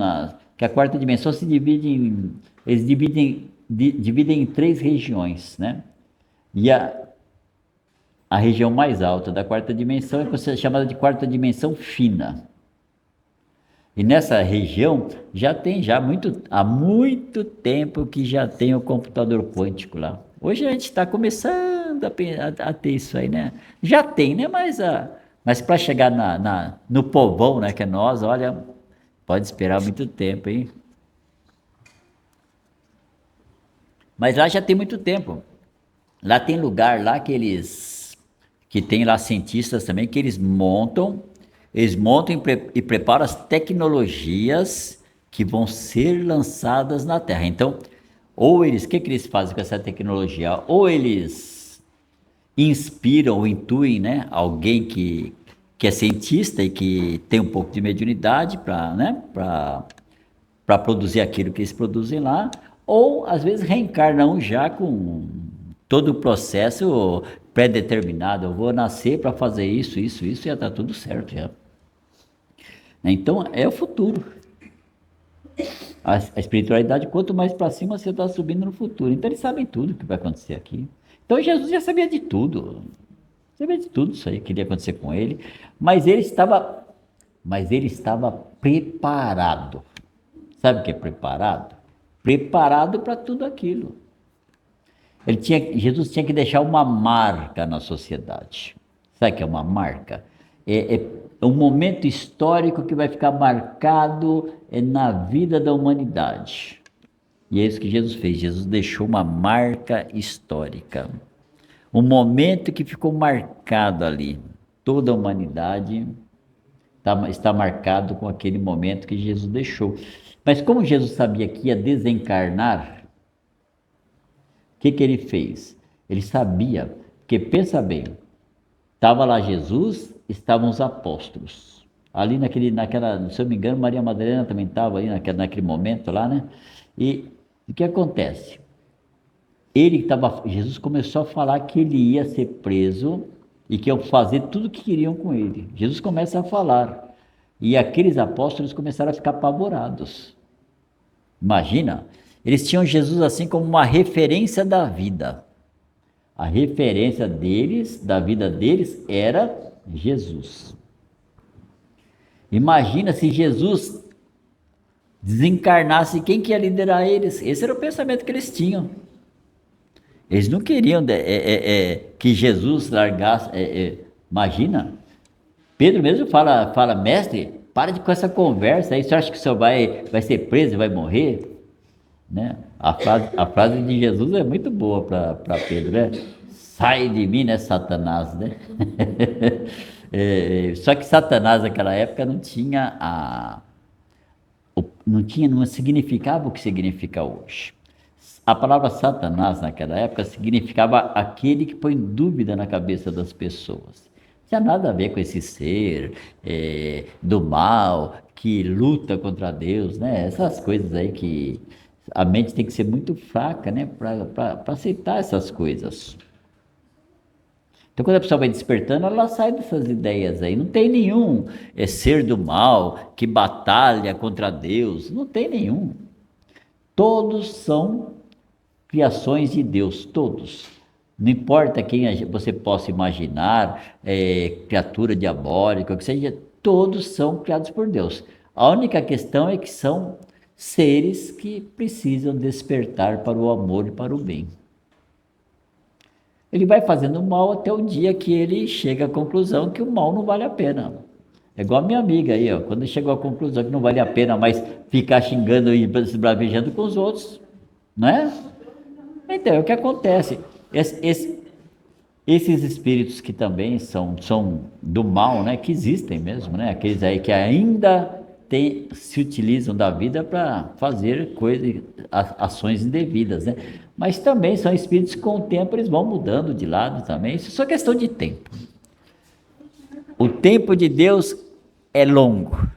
que a quarta dimensão se divide em, eles dividem em 3 regiões, né? E a região mais alta da quarta dimensão é chamada de quarta dimensão fina. E nessa região há muito tempo que já tem o computador quântico lá. Hoje a gente está começando a ter isso aí, né? Já tem, né? Mas para chegar no povão, né, que é nós, olha, pode esperar muito tempo, hein? Mas lá já tem muito tempo. Lá tem lugar lá que tem lá cientistas também, que eles montam e preparam as tecnologias que vão ser lançadas na Terra. Então, ou o que eles fazem com essa tecnologia? Ou eles inspiram ou intuem, né, alguém que é cientista e que tem um pouco de mediunidade para produzir aquilo que eles produzem lá, ou às vezes reencarnam já com todo o processo pré-determinado. Eu vou nascer para fazer isso, e já está tudo certo já. Então é o futuro. A espiritualidade, quanto mais para cima você está subindo no futuro. Então eles sabem tudo que vai acontecer aqui. Então Jesus já sabia de tudo. Sabia de tudo isso aí que iria acontecer com ele. Mas ele estava preparado. Sabe o que é preparado? Preparado para tudo aquilo. Jesus tinha que deixar uma marca na sociedade. Sabe o que é uma marca? É um momento histórico que vai ficar marcado na vida da humanidade. E é isso que Jesus fez. Jesus deixou uma marca histórica. Um momento que ficou marcado ali. Toda a humanidade está marcado com aquele momento que Jesus deixou. Mas como Jesus sabia que ia desencarnar, o que ele fez? Ele sabia, porque pensa bem, estava lá Jesus, estavam os apóstolos. Ali naquela, se eu não me engano, Maria Madalena também estava ali naquele momento lá, né? E o que acontece? Jesus começou a falar que ele ia ser preso e que iam fazer tudo o que queriam com ele. Jesus começa a falar. E aqueles apóstolos começaram a ficar apavorados. Imagina, eles tinham Jesus assim como uma referência da vida. A referência deles, da vida deles, era Jesus. Imagina se Jesus desencarnasse, quem que ia liderar eles? Esse era o pensamento que eles tinham. Eles não queriam que Jesus largasse. Imagina, Pedro mesmo fala, mestre, para com essa conversa aí, você acha que o senhor vai ser preso e vai morrer? Né? A frase de Jesus é muito boa para Pedro, né? Sai de mim, né, Satanás, né? Só que Satanás naquela época não significava o que significa hoje. A palavra Satanás naquela época significava aquele que põe dúvida na cabeça das pessoas. Não tinha nada a ver com esse ser do mal, que luta contra Deus, né? Essas coisas aí que a mente tem que ser muito fraca, né? Para aceitar essas coisas. Então, quando a pessoa vai despertando, ela sai dessas ideias aí. Não tem nenhum ser do mal que batalha contra Deus. Não tem nenhum. Todos são criações de Deus, todos. Não importa quem você possa imaginar, criatura diabólica, o que seja, todos são criados por Deus. A única questão é que são seres que precisam despertar para o amor e para o bem. Ele vai fazendo mal até o dia que ele chega à conclusão que o mal não vale a pena. É igual a minha amiga aí, ó, quando chegou à conclusão que não vale a pena mais ficar xingando e se bravejando com os outros, né? Então, é o que acontece. Esses espíritos que também são do mal, né? Que existem mesmo, né? Aqueles aí que ainda se utilizam da vida para fazer ações indevidas, né? Mas também são espíritos que com o tempo eles vão mudando de lado também. Isso é só questão de tempo. O tempo de Deus é longo.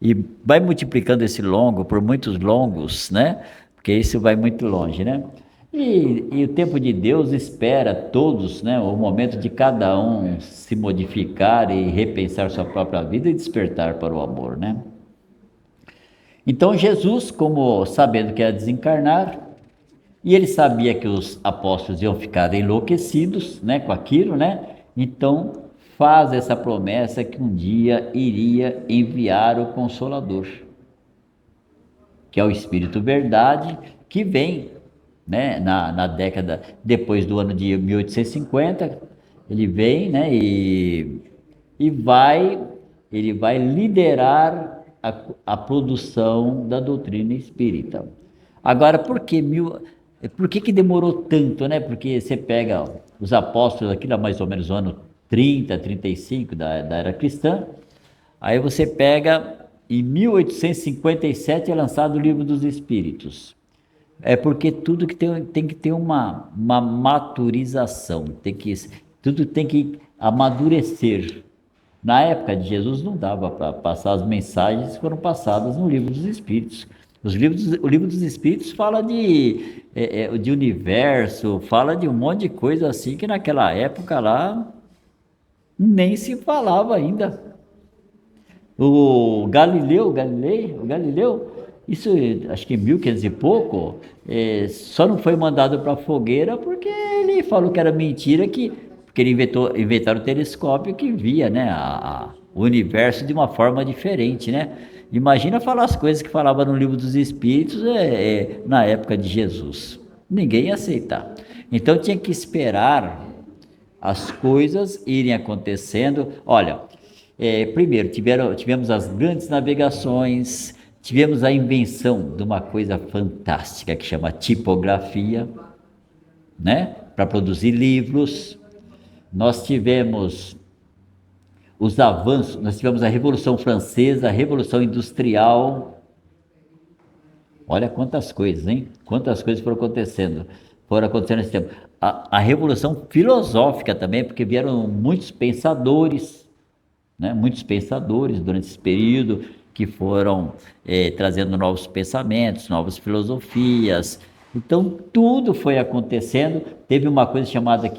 E vai multiplicando esse longo por muitos longos, né? Porque isso vai muito longe, né? E o tempo de Deus espera todos, né? O momento de cada um se modificar e repensar sua própria vida e despertar para o amor, né? Então Jesus, como sabendo que ia desencarnar, e ele sabia que os apóstolos iam ficar enlouquecidos, né, com aquilo, né? Então faz essa promessa que um dia iria enviar o Consolador, que é o Espírito Verdade, que vem, né, na década depois do ano de 1850, ele vem, né, e ele vai liderar a produção da doutrina espírita. Agora, por que demorou tanto, né? Porque você pega os apóstolos aqui, lá mais ou menos no ano 30, 35 da era cristã, aí você pega, em 1857 é lançado o Livro dos Espíritos. É porque tudo que tem que ter uma maturização, tudo tem que amadurecer. Na época de Jesus não dava para passar as mensagens que foram passadas no Livro dos Espíritos. O Livro dos Espíritos fala de universo, fala de um monte de coisa assim que naquela época lá nem se falava ainda. O Galileu, isso acho que em 1500 e pouco, só não foi mandado para a fogueira porque ele falou que era mentira, porque ele inventaram o telescópio que via, né, o universo de uma forma diferente, né? Imagina falar as coisas que falava no Livro dos Espíritos na época de Jesus. Ninguém ia aceitar. Então tinha que esperar as coisas irem acontecendo. Olha, primeiro tivemos as grandes navegações, tivemos a invenção de uma coisa fantástica que chama tipografia, né? Para produzir livros. Nós tivemos os avanços, nós tivemos a Revolução Francesa, a Revolução Industrial. Olha quantas coisas, hein? Quantas coisas foram acontecendo nesse tempo. A Revolução Filosófica também, porque vieram muitos pensadores, né? Muitos pensadores durante esse período que foram trazendo novos pensamentos, novas filosofias. Então, tudo foi acontecendo. Teve uma coisa chamada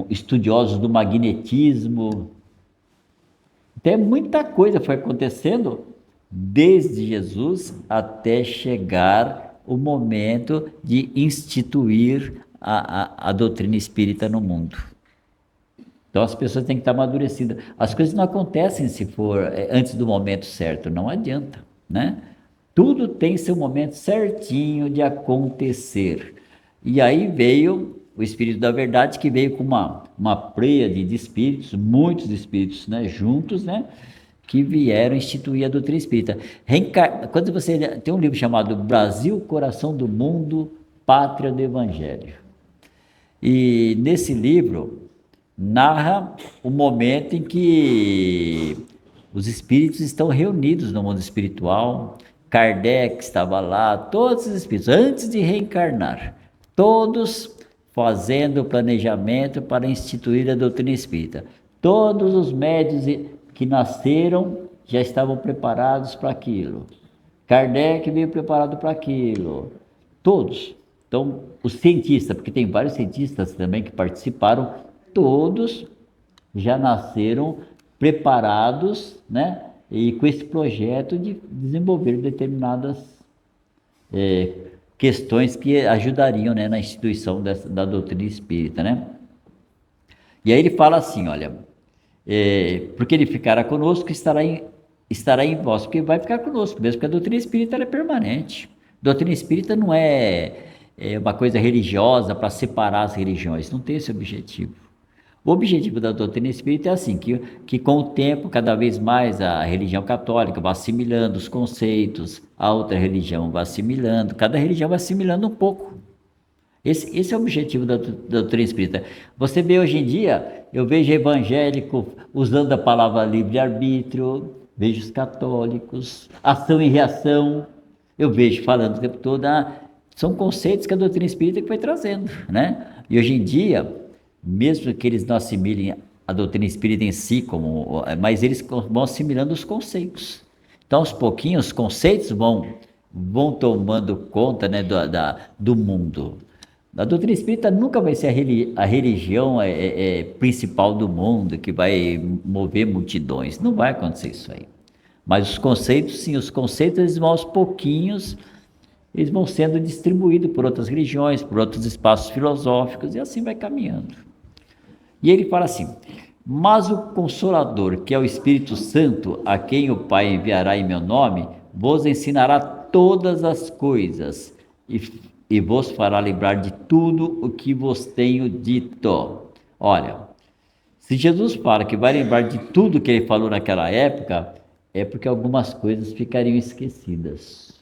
estudiosos do magnetismo. Então, muita coisa foi acontecendo desde Jesus até chegar o momento de instituir a doutrina espírita no mundo. Então as pessoas têm que estar amadurecidas. As coisas não acontecem se for antes do momento certo, não adianta, né? Tudo tem seu momento certinho de acontecer. E aí veio o Espírito da Verdade, que veio com uma pleiade de espíritos, muitos espíritos, né, juntos, né, que vieram instituir a doutrina espírita. Quando você tem um livro chamado Brasil, Coração do Mundo, Pátria do Evangelho. E nesse livro narra o momento em que os espíritos estão reunidos no mundo espiritual. Kardec estava lá, todos os espíritos, antes de reencarnar, todos fazendo o planejamento para instituir a doutrina espírita. Todos os médiuns que nasceram já estavam preparados para aquilo. Kardec veio preparado para aquilo. Todos. Então, os cientistas, porque tem vários cientistas também que participaram, todos já nasceram preparados, né? E com esse projeto de desenvolver determinadas questões que ajudariam, né, na instituição da doutrina espírita, né? E aí ele fala assim, olha, porque ele ficará conosco, estará em vós, porque vai ficar conosco mesmo, porque a doutrina espírita ela é permanente. A doutrina espírita não é uma coisa religiosa para separar as religiões. Não tem esse objetivo. O objetivo da doutrina espírita é assim, que com o tempo, cada vez mais a religião católica vai assimilando os conceitos, a outra religião vai assimilando, cada religião vai assimilando um pouco. Esse é o objetivo da doutrina espírita. Você vê hoje em dia, eu vejo evangélico usando a palavra livre-arbítrio, vejo os católicos, ação e reação, eu vejo falando o tempo todo, são conceitos que a doutrina espírita foi trazendo, né? E hoje em dia, mesmo que eles não assimilem a doutrina espírita em si, mas eles vão assimilando os conceitos. Então, aos pouquinhos, os conceitos vão tomando conta, né, do mundo. A doutrina espírita nunca vai ser a religião principal do mundo, que vai mover multidões. Não vai acontecer isso aí. Mas os conceitos, sim, os conceitos eles vão aos pouquinhos, eles vão sendo distribuídos por outras religiões, por outros espaços filosóficos, e assim vai caminhando. E ele fala assim: mas o Consolador, que é o Espírito Santo, a quem o Pai enviará em meu nome, vos ensinará todas as coisas e vos fará lembrar de tudo o que vos tenho dito. Olha, se Jesus fala que vai lembrar de tudo que ele falou naquela época, é porque algumas coisas ficariam esquecidas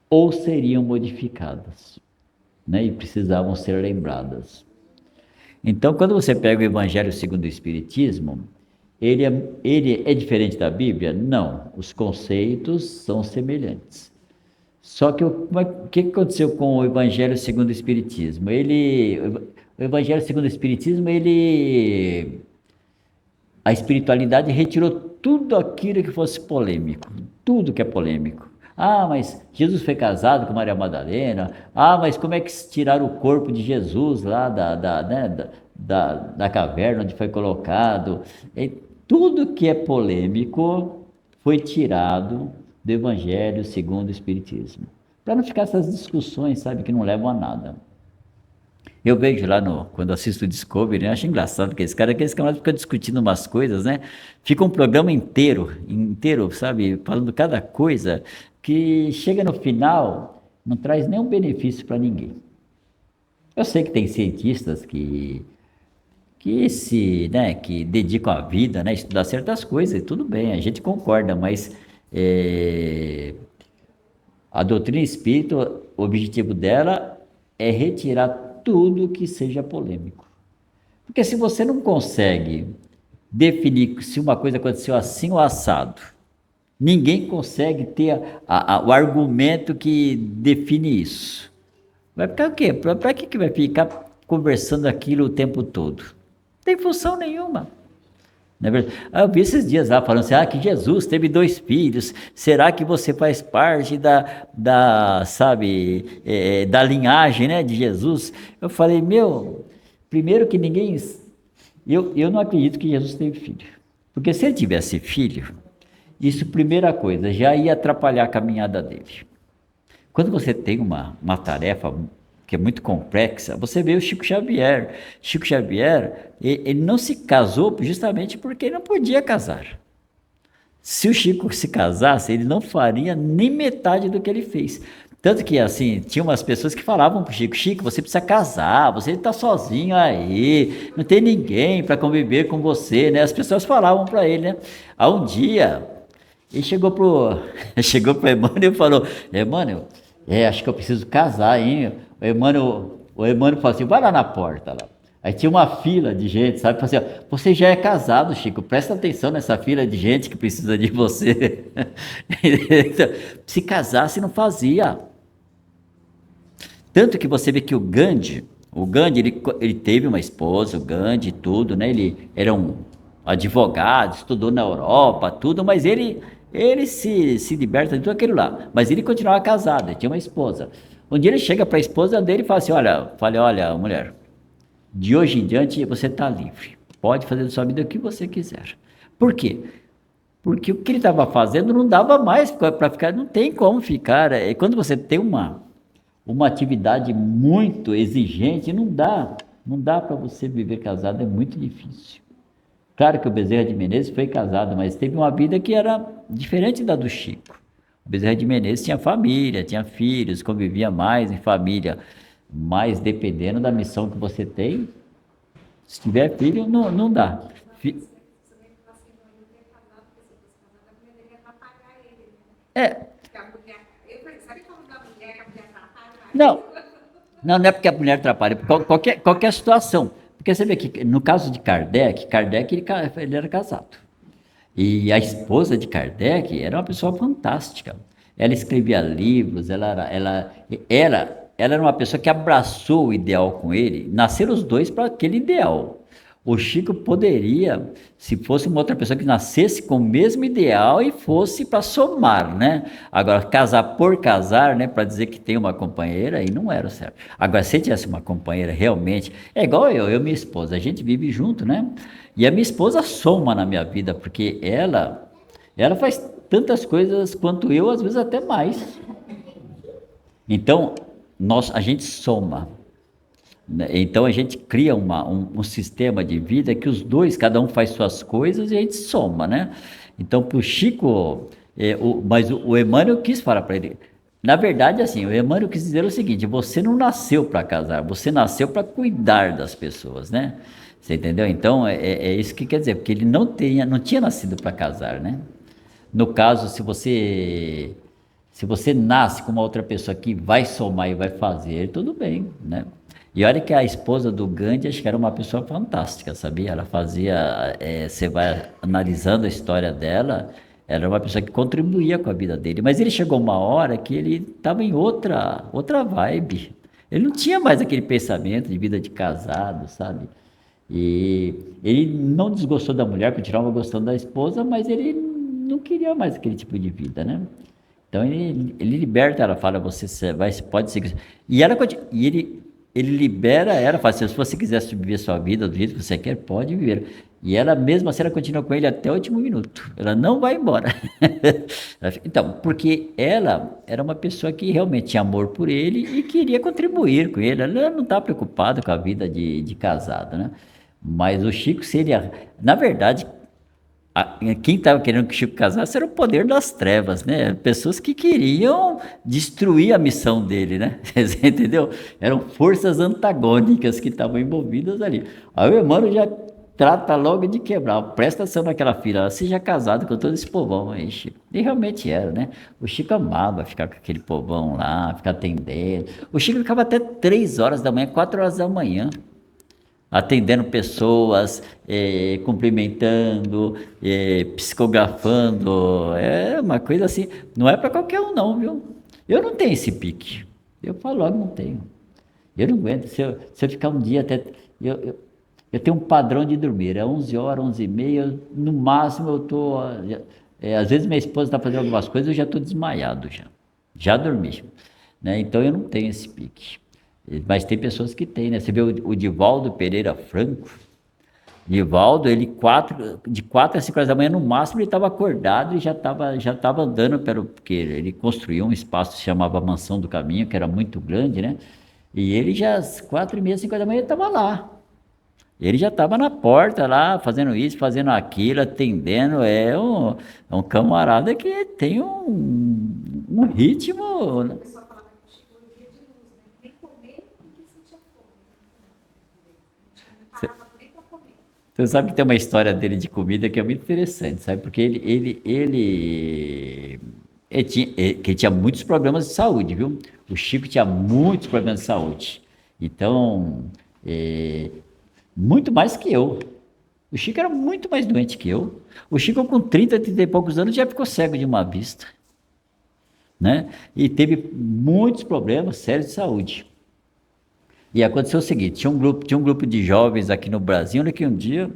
ou seriam modificadas, né? E precisavam ser lembradas. Então, quando você pega o Evangelho segundo o Espiritismo, ele é diferente da Bíblia? Não, os conceitos são semelhantes. Só que o que aconteceu com o Evangelho segundo o Espiritismo? O Evangelho segundo o Espiritismo, a espiritualidade retirou tudo aquilo que fosse polêmico, tudo que é polêmico. Mas Jesus foi casado com Maria Madalena. Mas como é que tiraram o corpo de Jesus lá da caverna onde foi colocado? Tudo que é polêmico foi tirado do Evangelho segundo o Espiritismo. Para não ficar essas discussões, sabe, que não levam a nada. Eu vejo lá quando assisto o Discovery, eu acho engraçado que aqueles camaradas ficam discutindo umas coisas, né? Fica um programa inteiro, sabe, falando cada coisa, que chega no final, não traz nenhum benefício para ninguém. Eu sei que tem cientistas que dedicam a vida, né, a estudar certas coisas, e tudo bem, a gente concorda, mas a doutrina espírita, o objetivo dela é retirar tudo que seja polêmico. Porque se você não consegue definir se uma coisa aconteceu assim ou assado, ninguém consegue ter o argumento que define isso. Vai ficar o quê? Para que vai ficar conversando aquilo o tempo todo? Não tem função nenhuma. Não é verdade? Eu vi esses dias lá falando assim, que Jesus teve 2 filhos, será que você faz parte da linhagem, né, de Jesus? Eu falei, primeiro que eu não acredito que Jesus teve filho, porque se ele tivesse filho, isso, primeira coisa, já ia atrapalhar a caminhada dele. Quando você tem uma tarefa que é muito complexa, você vê o Chico Xavier. Chico Xavier, ele não se casou justamente porque ele não podia casar. Se o Chico se casasse, ele não faria nem metade do que ele fez. Tanto que, assim, tinha umas pessoas que falavam para o Chico, Chico, você precisa casar, você está sozinho aí, não tem ninguém para conviver com você, né? As pessoas falavam para ele, né? Há um dia, ele chegou pro Emmanuel e falou, Emmanuel, acho que eu preciso casar, hein? O Emmanuel falou assim, vai lá na porta lá. Aí tinha uma fila de gente, sabe? Falou assim, você já é casado, Chico, presta atenção nessa fila de gente que precisa de você. Se casasse, não fazia. Tanto que você vê que o Gandhi, ele teve uma esposa, o Gandhi, tudo, né? Ele era um advogado, estudou na Europa, tudo, mas ele se liberta de tudo aquilo lá. Mas ele continuava casado, ele tinha uma esposa. Um dia ele chega para a esposa dele e fala assim, olha, mulher, de hoje em diante você está livre. Pode fazer da sua vida o que você quiser. Por quê? Porque o que ele estava fazendo não dava mais para ficar, não tem como ficar. Quando você tem uma atividade muito exigente, não dá para você viver casado, é muito difícil. Claro que o Bezerra de Menezes foi casado, mas teve uma vida que era diferente da do Chico. Bezerra de Menezes tinha família, tinha filhos, convivia mais em família, mas dependendo da missão que você tem, se tiver filho, não dá. É, não, não é porque a mulher atrapalha, qualquer situação. Porque você vê que no caso de Kardec, ele era casado. E a esposa de Kardec era uma pessoa fantástica. Ela escrevia livros, ela era uma pessoa que abraçou o ideal com ele. Nasceram os dois para aquele ideal. O Chico poderia, se fosse uma outra pessoa que nascesse com o mesmo ideal e fosse para somar, né? Agora, casar por casar, né? Para dizer que tem uma companheira, aí não era o certo. Agora, se tivesse uma companheira realmente, é igual eu e minha esposa, a gente vive junto, né? E a minha esposa soma na minha vida, porque ela faz tantas coisas quanto eu, às vezes até mais. Então, a gente soma, né? Então a gente cria um sistema de vida que os dois, cada um faz suas coisas e a gente soma, né? Então, para o Chico, mas o Emmanuel quis falar para ele. Na verdade, assim, o Emmanuel quis dizer o seguinte: você não nasceu para casar, você nasceu para cuidar das pessoas, né? Você entendeu? Então, é isso que quer dizer, porque ele não tinha nascido para casar, né? No caso, se você nasce com uma outra pessoa que vai somar e vai fazer, tudo bem, né? E olha que a esposa do Gandhi, acho que era uma pessoa fantástica, sabia? Ela fazia, você vai analisando a história dela, era uma pessoa que contribuía com a vida dele, mas ele chegou uma hora que ele estava em outra vibe. Ele não tinha mais aquele pensamento de vida de casado, sabe? E ele não desgostou da mulher, continuava gostando da esposa, mas ele não queria mais aquele tipo de vida, né? Então ele liberta ela, fala, pode seguir. Ele libera ela, fala assim, se você quiser viver sua vida do jeito que você quer, pode viver. E ela mesma assim, ela continua com ele até o último minuto. Ela não vai embora. Então, porque ela era uma pessoa que realmente tinha amor por ele e queria contribuir com ele. Ela não está preocupada com a vida de casado, né? Mas o Chico seria, na verdade, quem estava querendo que o Chico casasse era o poder das trevas, né? Pessoas que queriam destruir a missão dele, né? Você entendeu? Eram forças antagônicas que estavam envolvidas ali. Aí o Emmanuel já trata logo de quebrar. Presta atenção naquela filha, seja casado com todo esse povão aí, Chico. E realmente era, né? O Chico amava ficar com aquele povão lá, ficar atendendo. O Chico ficava até 3 horas da manhã, 4 horas da manhã, atendendo pessoas, cumprimentando, psicografando, é uma coisa assim, não é para qualquer um não, viu? Eu não tenho esse pique, eu falo logo, não tenho, eu não aguento, se eu ficar um dia até, eu tenho um padrão de dormir, é 11 horas, 11h30, no máximo eu estou, às vezes minha esposa está fazendo algumas coisas, eu já estou desmaiado, já dormi, né? Então eu não tenho esse pique. Mas tem pessoas que têm, né? Você vê o Divaldo Pereira Franco. Divaldo, ele de 4 a 5 horas da manhã, no máximo, ele estava acordado e já estava andando, porque ele construiu um espaço que se chamava Mansão do Caminho, que era muito grande, né? E ele já às 4h30, 5 horas da manhã, ele estava lá. Ele já estava na porta lá, fazendo isso, fazendo aquilo, atendendo. É um camarada que tem um ritmo, né? Você sabe que tem uma história dele de comida que é muito interessante, sabe? Porque ele tinha muitos problemas de saúde, viu? O Chico tinha muitos problemas de saúde. Então, muito mais que eu. O Chico era muito mais doente que eu. O Chico, com 30 e poucos anos, já ficou cego de uma vista, né? E teve muitos problemas sérios de saúde. E aconteceu o seguinte, tinha um grupo de jovens aqui no Brasil, né, que um dia,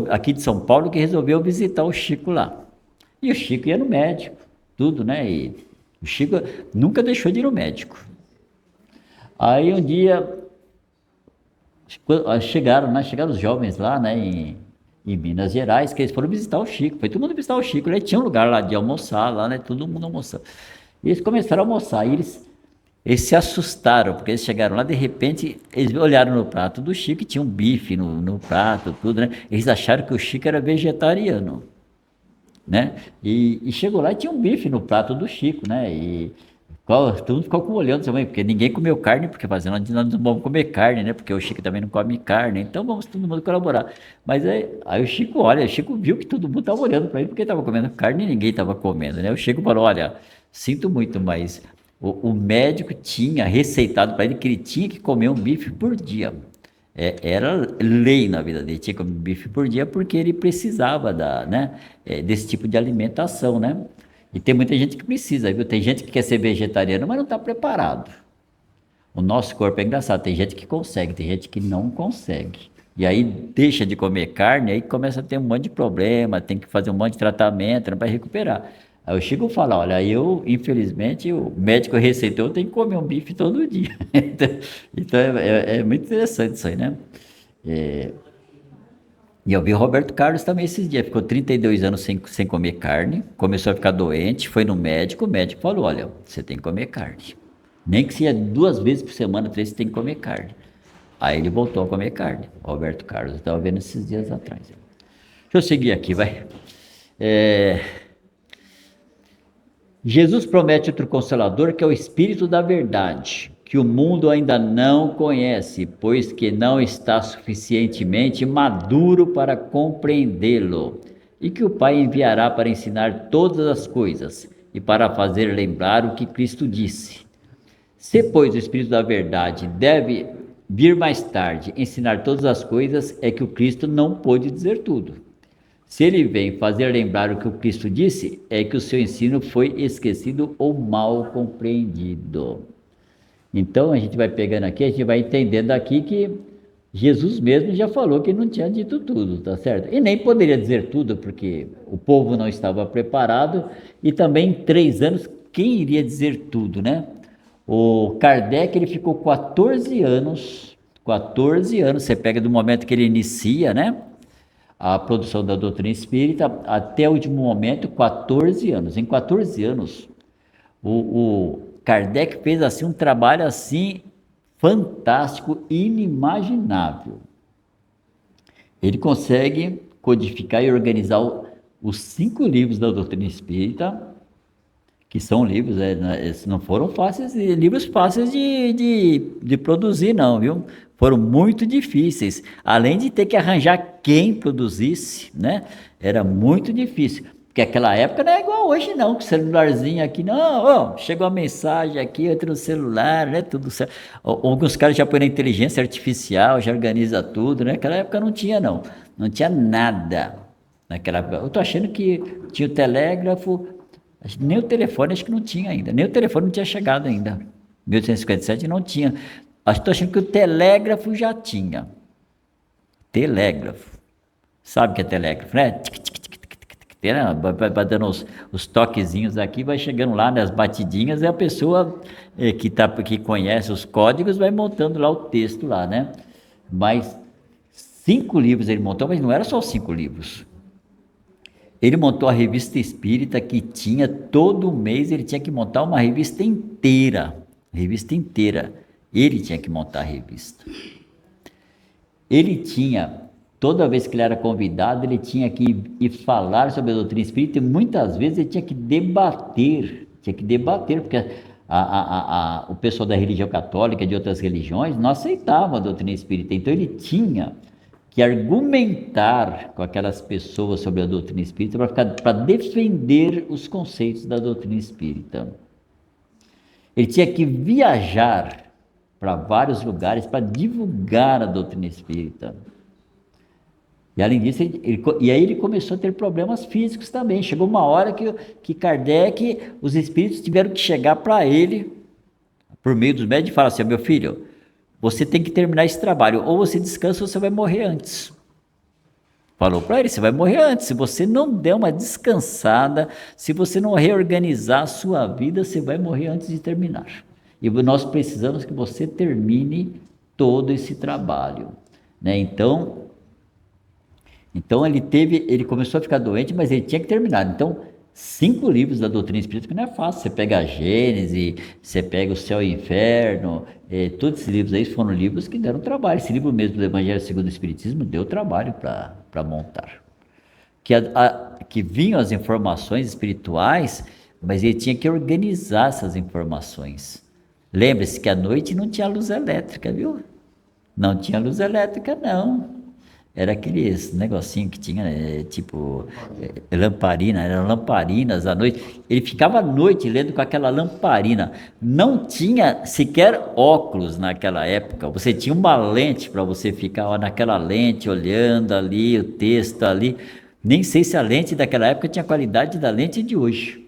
aqui de São Paulo, que resolveu visitar o Chico lá. E o Chico ia no médico, tudo, né? E o Chico nunca deixou de ir no médico. Aí um dia, chegaram os jovens lá, né, em Minas Gerais, que eles foram visitar o Chico. Foi todo mundo visitar o Chico, né? Tinha um lugar lá de almoçar, lá, né? Todo mundo almoçando. E eles começaram a almoçar, e eles se assustaram, porque eles chegaram lá, de repente, eles olharam no prato do Chico, e tinha um bife no prato, tudo, né? Eles acharam que o Chico era vegetariano. né? E chegou lá e tinha um bife no prato do Chico, né? E todo mundo ficou olhando também, porque ninguém comeu carne, porque fazendo nós não vamos comer carne, né? Porque o Chico também não come carne, então vamos todo mundo colaborar. Mas aí o Chico olha, o Chico viu que todo mundo estava olhando para ele porque estava comendo carne e ninguém estava comendo, né? O Chico falou, olha, sinto muito, mas o médico tinha receitado para ele que ele tinha que comer um bife por dia. Era lei na vida dele, tinha que comer um bife por dia porque ele precisava desse tipo de alimentação, né? E tem muita gente que precisa, viu? Tem gente que quer ser vegetariano, mas não está preparado. O nosso corpo é engraçado, tem gente que consegue, tem gente que não consegue. E aí deixa de comer carne, aí começa a ter um monte de problema, tem que fazer um monte de tratamento para recuperar. Aí o Chico fala, olha, infelizmente, o médico receitou, eu tenho que comer um bife todo dia. Então é muito interessante isso aí, né? E eu vi o Roberto Carlos também esses dias, ficou 32 anos sem comer carne, começou a ficar doente, foi no médico, o médico falou, olha, você tem que comer carne. Nem que seja 2 vezes por semana, 3, você tem que comer carne. Aí ele voltou a comer carne, o Roberto Carlos, eu estava vendo esses dias atrás. Deixa eu seguir aqui, vai. Jesus promete outro Consolador, que é o Espírito da Verdade, que o mundo ainda não conhece, pois que não está suficientemente maduro para compreendê-lo, e que o Pai enviará para ensinar todas as coisas e para fazer lembrar o que Cristo disse. Se, pois, o Espírito da Verdade deve vir mais tarde ensinar todas as coisas, é que o Cristo não pôde dizer tudo. Se ele vem fazer lembrar o que o Cristo disse, é que o seu ensino foi esquecido ou mal compreendido. Então a gente vai pegando aqui, a gente vai entendendo aqui que Jesus mesmo já falou que não tinha dito tudo, tá certo? E nem poderia dizer tudo, porque o povo não estava preparado, e também em 3 anos, quem iria dizer tudo, né? O Kardec, ele ficou 14 anos, você pega do momento que ele inicia, né? A produção da doutrina espírita, até o último momento, 14 anos. Em 14 anos, o Kardec fez assim um trabalho assim fantástico, inimaginável. Ele consegue codificar e organizar os 5 livros da doutrina espírita, que são livros, não foram fáceis, livros fáceis de produzir não, viu? Foram muito difíceis, além de ter que arranjar quem produzisse, né? Era muito difícil, porque aquela época não é igual hoje não, com celularzinho aqui, não, chegou a mensagem aqui, entra no celular, né? Tudo certo. Alguns caras já põem na inteligência artificial, já organiza tudo, né? Naquela época não tinha nada, naquela época. Eu tô achando que tinha o telégrafo, nem o telefone acho que não tinha ainda, nem o telefone não tinha chegado ainda, 1857 não tinha. Estou achando que o telégrafo já tinha. Telégrafo. Sabe o que é telégrafo, né? Vai dando os toquezinhos aqui, vai chegando lá nas batidinhas, e a pessoa que conhece os códigos vai montando lá o texto lá, né? Mas 5 livros ele montou, mas não era só 5 livros. Ele montou a revista espírita, que tinha todo mês, ele tinha que montar uma revista inteira. Ele tinha que montar a revista. Ele tinha, toda vez que ele era convidado, ele tinha que ir falar sobre a doutrina espírita, e muitas vezes ele tinha que debater, porque o pessoal da religião católica, de outras religiões, não aceitava a doutrina espírita. Então ele tinha que argumentar com aquelas pessoas sobre a doutrina espírita para defender os conceitos da doutrina espírita. Ele tinha que viajar para vários lugares para divulgar a doutrina espírita. E além disso, ele começou a ter problemas físicos também. Chegou uma hora que Kardec, os espíritos tiveram que chegar para ele, por meio dos médicos, e falar assim: meu filho, você tem que terminar esse trabalho, ou você descansa ou você vai morrer antes. Falou para ele: você vai morrer antes, se você não der uma descansada, se você não reorganizar a sua vida, você vai morrer antes de terminar. E nós precisamos que você termine todo esse trabalho, né? Então ele começou a ficar doente, mas ele tinha que terminar. Então 5 livros da doutrina espírita, que não é fácil. Você pega a Gênese, você pega o Céu e o Inferno, todos esses livros aí foram livros que deram trabalho. Esse livro mesmo do Evangelho segundo o Espiritismo deu trabalho para montar. que vinham as informações espirituais, mas ele tinha que organizar essas informações. Lembre-se que à noite não tinha luz elétrica, viu? Não tinha luz elétrica, não. Era aqueles negocinho que tinha, lamparina, eram lamparinas à noite. Ele ficava à noite lendo com aquela lamparina. Não tinha sequer óculos naquela época. Você tinha uma lente para você ficar naquela lente, olhando ali, o texto ali. Nem sei se a lente daquela época tinha a qualidade da lente de hoje.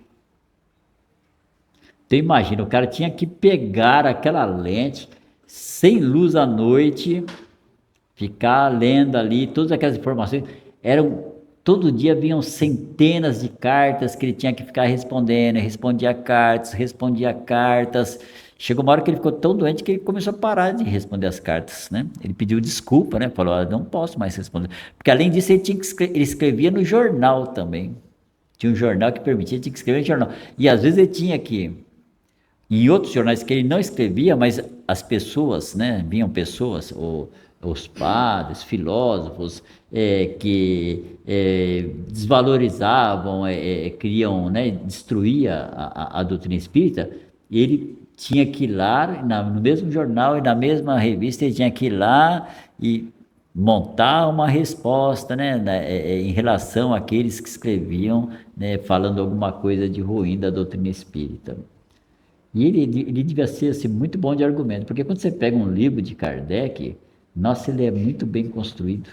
Então imagina, o cara tinha que pegar aquela lente, sem luz à noite, ficar lendo ali, todas aquelas informações, todo dia vinham centenas de cartas que ele tinha que ficar respondendo, respondia cartas, chegou uma hora que ele ficou tão doente que ele começou a parar de responder as cartas, né? Ele pediu desculpa, né? Falou, não posso mais responder, porque além disso ele escrevia no jornal também, tinha um jornal que permitia, tinha que escrever no jornal, e às vezes ele tinha que, em outros jornais que ele não escrevia, mas as pessoas, né? Vinham pessoas, os padres, filósofos, que desvalorizavam, queriam, né, destruir a doutrina espírita, ele tinha que ir lá, no mesmo jornal e na mesma revista, ele tinha que ir lá e montar uma resposta, né, em relação àqueles que escreviam, né, falando alguma coisa de ruim da doutrina espírita. E ele devia ser assim, muito bom de argumento, porque quando você pega um livro de Kardec, nossa, ele é muito bem construído.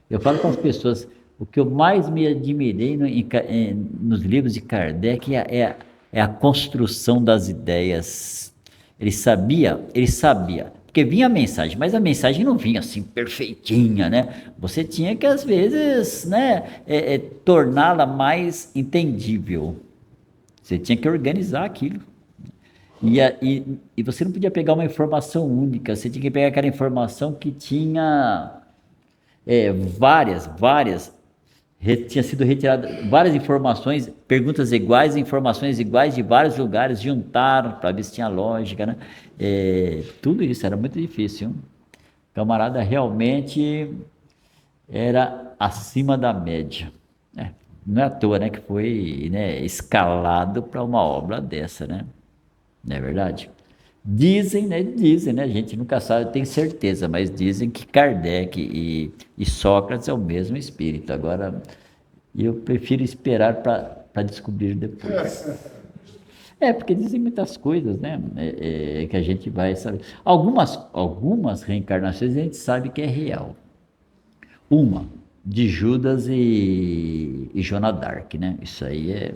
Eu falo com as pessoas, o que eu mais me admirei nos livros de Kardec é a construção das ideias. Ele sabia, porque vinha a mensagem, mas a mensagem não vinha assim perfeitinha, né? Você tinha que às vezes, né, torná-la mais entendível. Você tinha que organizar aquilo. E você não podia pegar uma informação única, você tinha que pegar aquela informação que tinha tinha sido retirada várias informações, perguntas iguais, informações iguais de vários lugares, juntaram para ver se tinha lógica, né? Tudo isso era muito difícil. O camarada realmente era acima da média. Não é à toa, né, que foi, né, escalado para uma obra dessa, né? Não é verdade? Dizem, né? A gente nunca sabe, tem certeza, mas dizem que Kardec e Sócrates é o mesmo espírito. Agora, eu prefiro esperar para descobrir depois. Porque dizem muitas coisas, né? Que a gente vai saber. Algumas reencarnações a gente sabe que é real. Uma, de Judas e Joana d'Arc, né? Isso aí é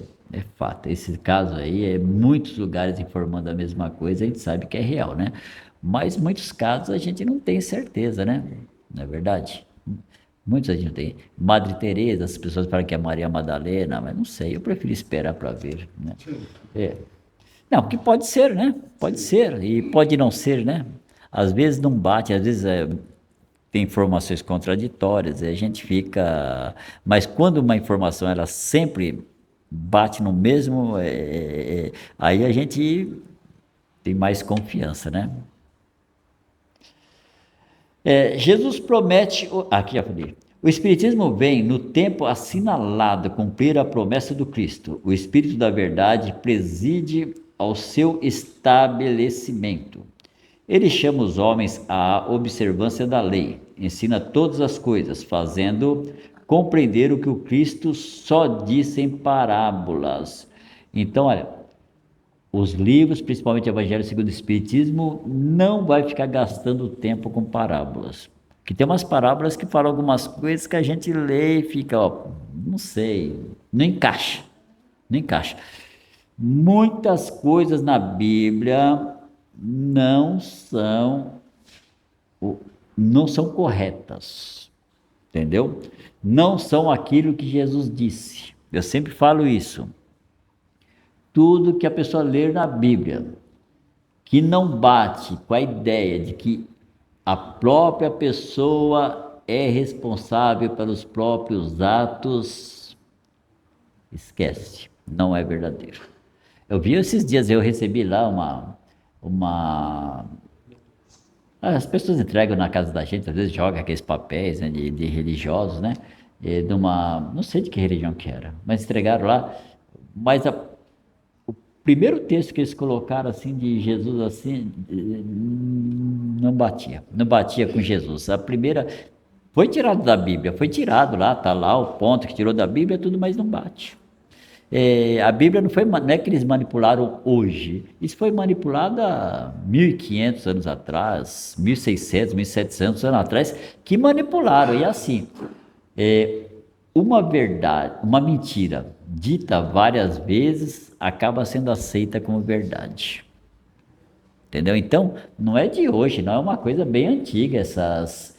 fato. Esse caso aí, muitos lugares informando a mesma coisa, a gente sabe que é real, né? Mas muitos casos a gente não tem certeza, né? Não é verdade? Muitos a gente não tem. Madre Teresa, as pessoas falam que é Maria Madalena, mas não sei, eu prefiro esperar para ver, né? Não, porque pode ser, né? Pode ser, e pode não ser, né? Às vezes não bate, às vezes tem informações contraditórias, a gente fica... Mas quando uma informação, ela sempre bate no mesmo, aí a gente tem mais confiança, né? Jesus promete, aqui já falei, o Espiritismo vem no tempo assinalado cumprir a promessa do Cristo. O Espírito da Verdade preside ao seu estabelecimento. Ele chama os homens à observância da lei, ensina todas as coisas, fazendo compreender o que o Cristo só disse em parábolas. Então, olha, os livros, principalmente o Evangelho segundo o Espiritismo, não vai ficar gastando tempo com parábolas. Porque tem umas parábolas que falam algumas coisas que a gente lê e fica, não sei, não encaixa. Muitas coisas na Bíblia não são corretas, entendeu? Não são aquilo que Jesus disse. Eu sempre falo isso. Tudo que a pessoa ler na Bíblia que não bate com a ideia de que a própria pessoa é responsável pelos próprios atos, esquece, não é verdadeiro. Eu vi esses dias, eu recebi lá as pessoas entregam na casa da gente, às vezes jogam aqueles papéis, né, de religiosos, né? não sei de que religião que era, mas entregaram lá, mas o primeiro texto que eles colocaram assim de Jesus assim, não batia com Jesus. A primeira foi tirado da Bíblia, foi tirado lá, tá lá o ponto que tirou da Bíblia, tudo, mas não bate. A Bíblia não é que eles manipularam hoje, isso foi manipulado há 1.500 anos atrás, 1.600, 1.700 anos atrás, que manipularam, e assim, uma verdade, uma mentira dita várias vezes acaba sendo aceita como verdade. Entendeu? Então, não é de hoje, não é uma coisa bem antiga essas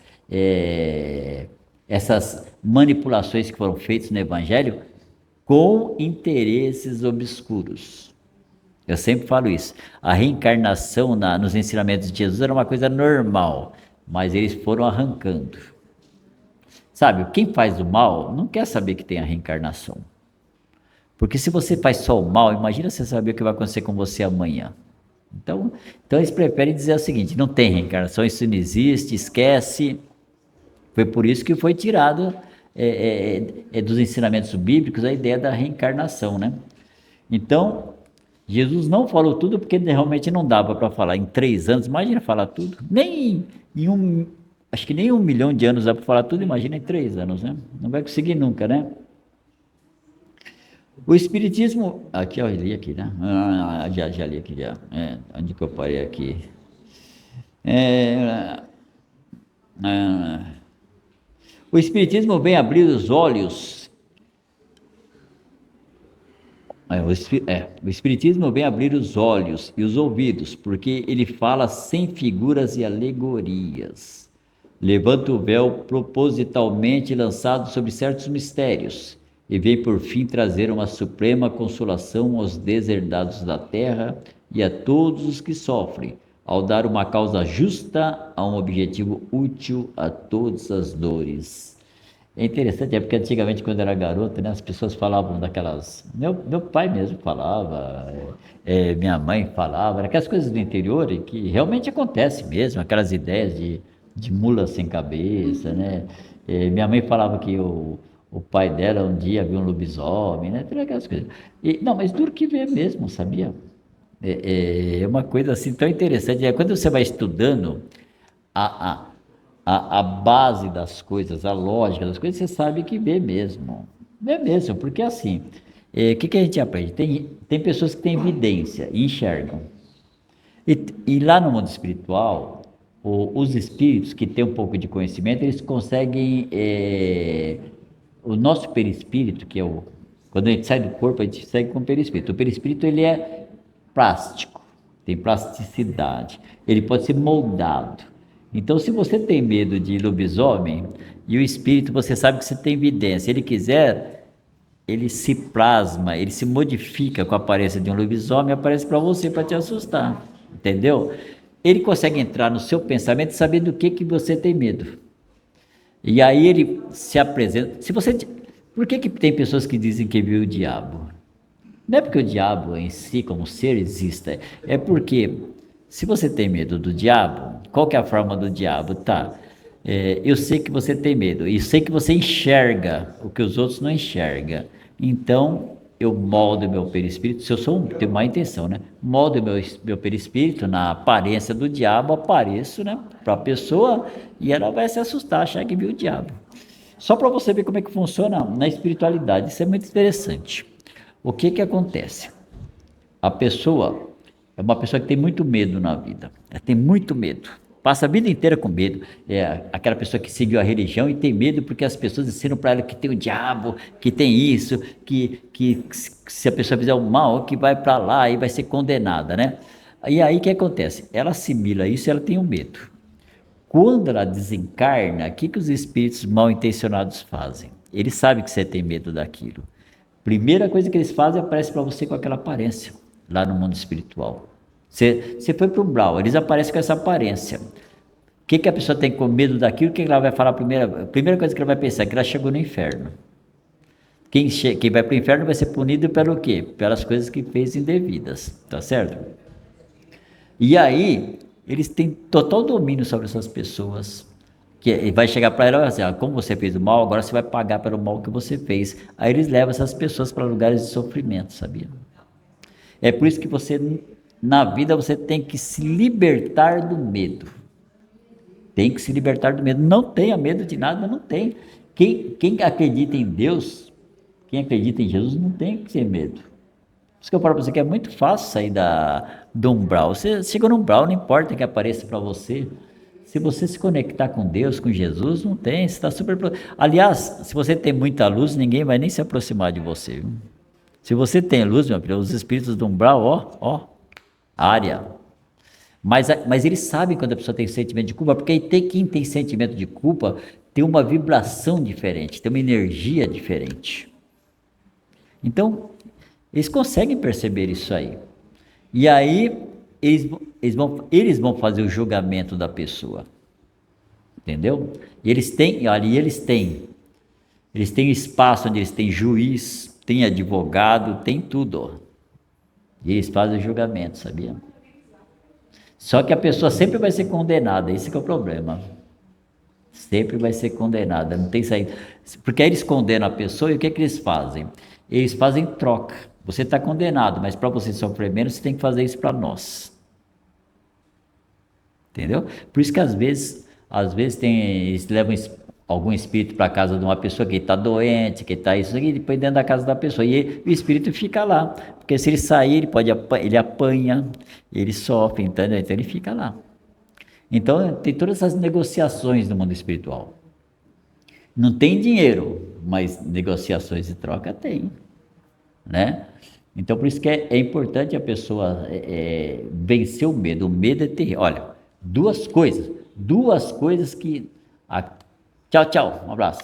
manipulações que foram feitas no Evangelho com interesses obscuros. Eu sempre falo isso. A reencarnação nos ensinamentos de Jesus era uma coisa normal, mas eles foram arrancando. Sabe, quem faz o mal não quer saber que tem a reencarnação. Porque se você faz só o mal, imagina você saber o que vai acontecer com você amanhã. Então eles preferem dizer o seguinte: não tem reencarnação, isso não existe, esquece. Foi por isso que foi tirado dos ensinamentos bíblicos a ideia da reencarnação, né? Então, Jesus não falou tudo porque realmente não dava para falar em 3 anos. Imagina falar tudo. Acho que nem 1 milhão de anos dá para falar tudo, imagina em 3 anos, né? Não vai conseguir nunca, né? O Espiritismo, aqui eu li aqui, né? Já li aqui, já. Onde que eu parei aqui? O Espiritismo vem abrir os olhos. O Espiritismo vem abrir os olhos e os ouvidos, porque ele fala sem figuras e alegorias. Levanta o véu propositalmente lançado sobre certos mistérios e vem por fim trazer uma suprema consolação aos deserdados da terra e a todos os que sofrem, ao dar uma causa justa a um objetivo útil a todas as dores. É interessante, porque antigamente, quando eu era garoto, né, as pessoas falavam daquelas... Meu pai mesmo falava, minha mãe falava, aquelas coisas do interior que realmente acontece mesmo, aquelas ideias de mula sem cabeça, né? Minha mãe falava que o pai dela um dia viu um lobisomem, né? Todas aquelas coisas. Não, mas duro que ver mesmo, sabia? É uma coisa assim tão interessante. Quando você vai estudando a base das coisas, a lógica das coisas, você sabe que vê mesmo. Vê mesmo, porque assim, o que a gente aprende? Tem pessoas que têm evidência e enxergam. E lá no mundo espiritual, os espíritos que têm um pouco de conhecimento, eles conseguem... o nosso perispírito, que é quando a gente sai do corpo, a gente segue com o perispírito. O perispírito, ele é plástico, tem plasticidade, ele pode ser moldado. Então, se você tem medo de lobisomem, e o espírito, você sabe que você tem evidência, ele quiser, ele se plasma, ele se modifica com a aparência de um lobisomem, aparece para você, para te assustar, entendeu? Ele consegue entrar no seu pensamento e saber do que você tem medo. E aí ele se apresenta. Por que tem pessoas que dizem que viu o diabo? Não é porque o diabo em si, como ser, exista. É porque, se você tem medo do diabo, qual que é a forma do diabo? Eu sei que você tem medo, e sei que você enxerga o que os outros não enxergam. Então, eu moldo meu perispírito, se eu tenho má intenção, né? Moldo meu perispírito na aparência do diabo, apareço, né? Para a pessoa, e ela vai se assustar, achar que viu o diabo. Só para você ver como é que funciona na espiritualidade, isso é muito interessante. O que acontece? A pessoa é uma pessoa que tem muito medo na vida, ela tem muito medo, passa a vida inteira com medo. É aquela pessoa que seguiu a religião e tem medo porque as pessoas ensinam para ela que tem o diabo, que tem isso, que se a pessoa fizer o mal, que vai para lá e vai ser condenada, né? E aí o que acontece? Ela assimila isso e ela tem um medo. Quando ela desencarna, o que os espíritos mal intencionados fazem? Eles sabem que você tem medo daquilo. Primeira coisa que eles fazem, aparece para você com aquela aparência, lá no mundo espiritual. Você foi para o umbral, eles aparecem com essa aparência. O que a pessoa tem com medo daquilo? O que ela vai falar primeiro? A primeira coisa que ela vai pensar é que ela chegou no inferno. Quem vai para o inferno vai ser punido pelo quê? Pelas coisas que fez indevidas, tá certo? E aí, eles têm total domínio sobre essas pessoas Que vai chegar para ela e assim, como você fez o mal, agora você vai pagar pelo mal que você fez. Aí eles levam essas pessoas para lugares de sofrimento, sabia? É por isso que você, na vida, você tem que se libertar do medo. Tem que se libertar do medo. Não tenha medo de nada, não tem. Quem acredita em Deus, quem acredita em Jesus, não tem que ter medo. Por isso que eu falo para você que é muito fácil sair do umbral. Você chega no umbral, não importa que apareça para você. Se você se conectar com Deus, com Jesus, não tem, você está super... Aliás, se você tem muita luz, ninguém vai nem se aproximar de você. Viu? Se você tem luz, meu filho, os espíritos do umbral, área. Mas eles sabem quando a pessoa tem sentimento de culpa, porque quem tem sentimento de culpa tem uma vibração diferente, tem uma energia diferente. Então, eles conseguem perceber isso aí. E aí, eles vão fazer o julgamento da pessoa. Entendeu? E eles têm espaço onde eles têm juiz, tem advogado, tem tudo. E eles fazem o julgamento, sabia? Só que a pessoa sempre vai ser condenada, esse que é o problema. Sempre vai ser condenada, não tem saída. Porque aí eles condenam a pessoa e o que eles fazem? Eles fazem troca. Você está condenado, mas para você sofrer menos, você tem que fazer isso para nós. Entendeu? Por isso que às vezes eles levam algum espírito para casa de uma pessoa que está doente, que está isso aqui, e depois dentro da casa da pessoa. E o espírito fica lá. Porque se ele sair, ele apanha, ele sofre, entendeu? Então ele fica lá. Então tem todas essas negociações no mundo espiritual. Não tem dinheiro, mas negociações de troca tem, né? Então por isso que é importante a pessoa vencer o medo. O medo é terrível. Olha, duas coisas que... Tchau, um abraço.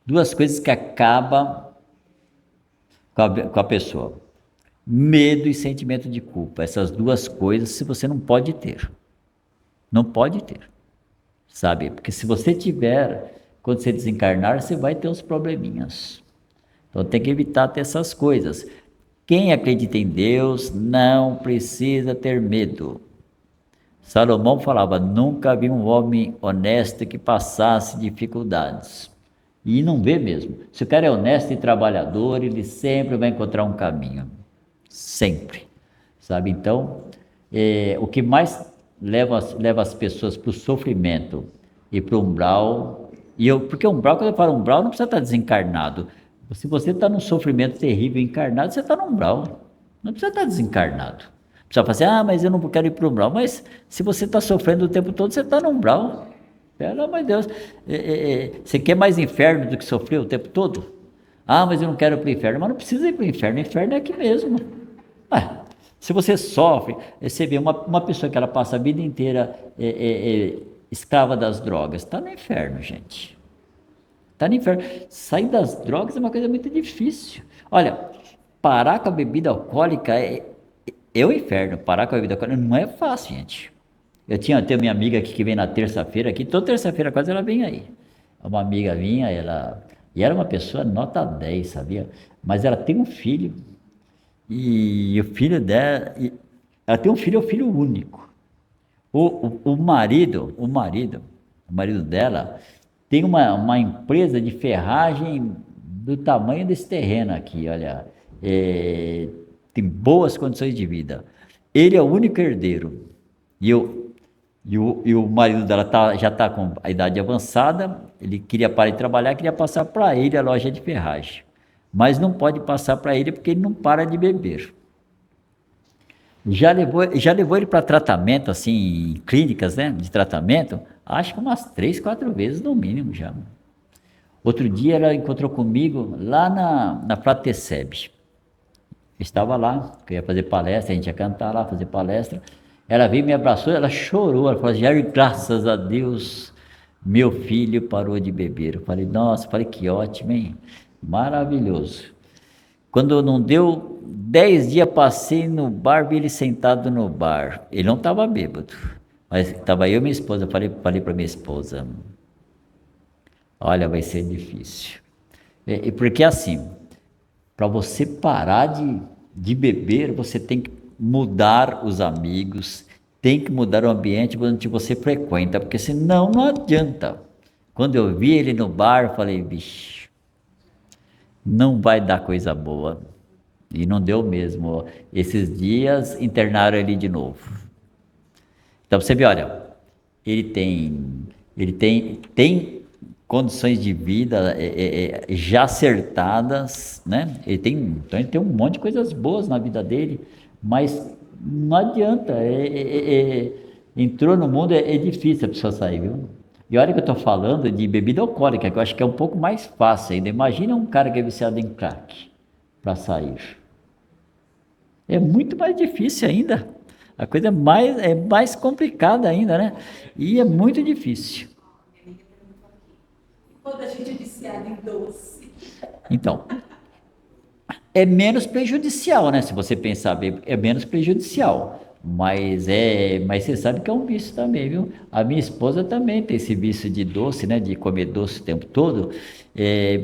Duas coisas que acabam com a pessoa. Medo e sentimento de culpa. Essas duas coisas, se você não pode ter. Não pode ter. Sabe? Porque se você tiver, quando você desencarnar, você vai ter uns probleminhas. Então tem que evitar ter essas coisas. Quem acredita em Deus não precisa ter medo. Salomão falava, nunca vi um homem honesto que passasse dificuldades. E não vê mesmo. Se o cara é honesto e trabalhador, ele sempre vai encontrar um caminho. Sempre. Sabe? Então, o que mais leva as pessoas para o sofrimento e para o umbral... Porque umbral, quando eu falo umbral, não precisa estar desencarnado. Se você está num sofrimento terrível encarnado, você está no umbral. Não precisa estar desencarnado. Precisa falar assim, mas eu não quero ir para o umbral. Mas se você está sofrendo o tempo todo, você está no umbral. Pelo amor de Deus. Você quer mais inferno do que sofrer o tempo todo? Mas eu não quero ir para o inferno. Mas não precisa ir para o inferno. O inferno é aqui mesmo. Se você sofre, você vê uma pessoa que ela passa a vida inteira escrava das drogas. Está no inferno, gente. Está no inferno. Sair das drogas é uma coisa muito difícil. Olha, parar com a bebida alcoólica é o inferno. Parar com a bebida alcoólica não é fácil, gente. Eu tenho minha amiga aqui que vem na terça-feira aqui. Toda terça-feira quase ela vem aí. Uma amiga minha, e era uma pessoa nota 10, sabia? Mas ela tem um filho. E o filho dela... Ela tem um filho, é um filho único. O marido dela tem uma empresa de ferragem do tamanho desse terreno aqui, olha. Tem boas condições de vida. Ele é o único herdeiro. E o marido dela já está com a idade avançada, ele queria parar de trabalhar, queria passar para ele a loja de ferragem. Mas não pode passar para ele porque ele não para de beber. Já levou ele para tratamento, assim, em clínicas, né, de tratamento, acho que umas 3, 4 vezes no mínimo já. Outro dia ela encontrou comigo lá na Frateceb. Estava lá, que eu ia fazer palestra, a gente ia cantar lá, fazer palestra. Ela veio, me abraçou, ela chorou, ela falou, Jair, graças a Deus, meu filho parou de beber. Eu falei, nossa, que ótimo, hein? Maravilhoso. Quando não deu 10 dias, passei no bar, vi ele sentado no bar. Ele não estava bêbado, mas estava eu e minha esposa. Falei para minha esposa, olha, vai ser difícil. Porque assim, para você parar de beber, você tem que mudar os amigos, tem que mudar o ambiente onde você frequenta, porque senão não adianta. Quando eu vi ele no bar, eu falei, bicho, não vai dar coisa boa. E não deu mesmo. Esses dias internaram ele de novo. Então você vê, olha, ele tem condições de vida já acertadas, né? Então ele tem um monte de coisas boas na vida dele, mas não adianta. Entrou no mundo, é difícil a pessoa sair, viu? E olha que eu estou falando de bebida alcoólica, que eu acho que é um pouco mais fácil ainda. Imagina um cara que é viciado em crack para sair. É muito mais difícil ainda. A coisa é mais complicada ainda, né? E é muito difícil. Quando a gente é viciado em doce. Então, é menos prejudicial, né? Se você pensar bem, é menos prejudicial. Mas você sabe que é um vício também, viu? A minha esposa também tem esse vício de doce, né? De comer doce o tempo todo,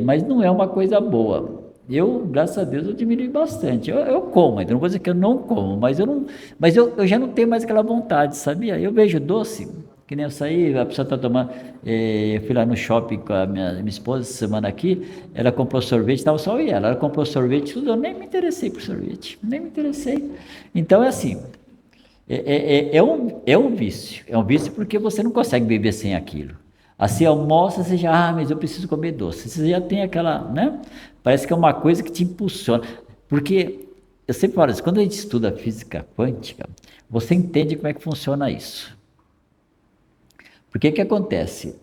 mas não é uma coisa boa. Eu, graças a Deus, eu diminui bastante. Eu como, ainda não vou dizer que eu não como, mas eu já não tenho mais aquela vontade, sabia? Eu vejo doce, que nem eu saí, a pessoa está tomando. Eu fui lá no shopping com a minha esposa essa semana aqui, ela comprou sorvete, estava só eu e ela comprou sorvete, tudo, eu nem me interessei por sorvete, nem me interessei. Então é assim. É um vício. É um vício porque você não consegue viver sem aquilo. Assim, almoça, você já, mas eu preciso comer doce. Você já tem aquela, né? Parece que é uma coisa que te impulsiona. Porque, eu sempre falo isso, quando a gente estuda física quântica, você entende como é que funciona isso. Porque que acontece?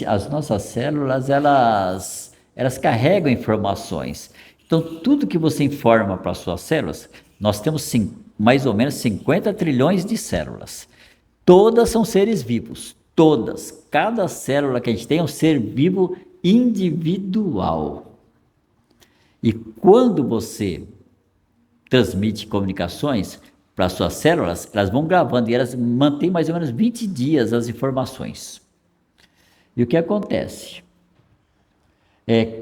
As nossas células, elas carregam informações. Então, tudo que você informa para as suas células, nós temos mais ou menos 50 trilhões de células. Todas são seres vivos, todas. Cada célula que a gente tem é um ser vivo individual. E quando você transmite comunicações para as suas células, elas vão gravando e elas mantêm mais ou menos 20 dias as informações. E o que acontece?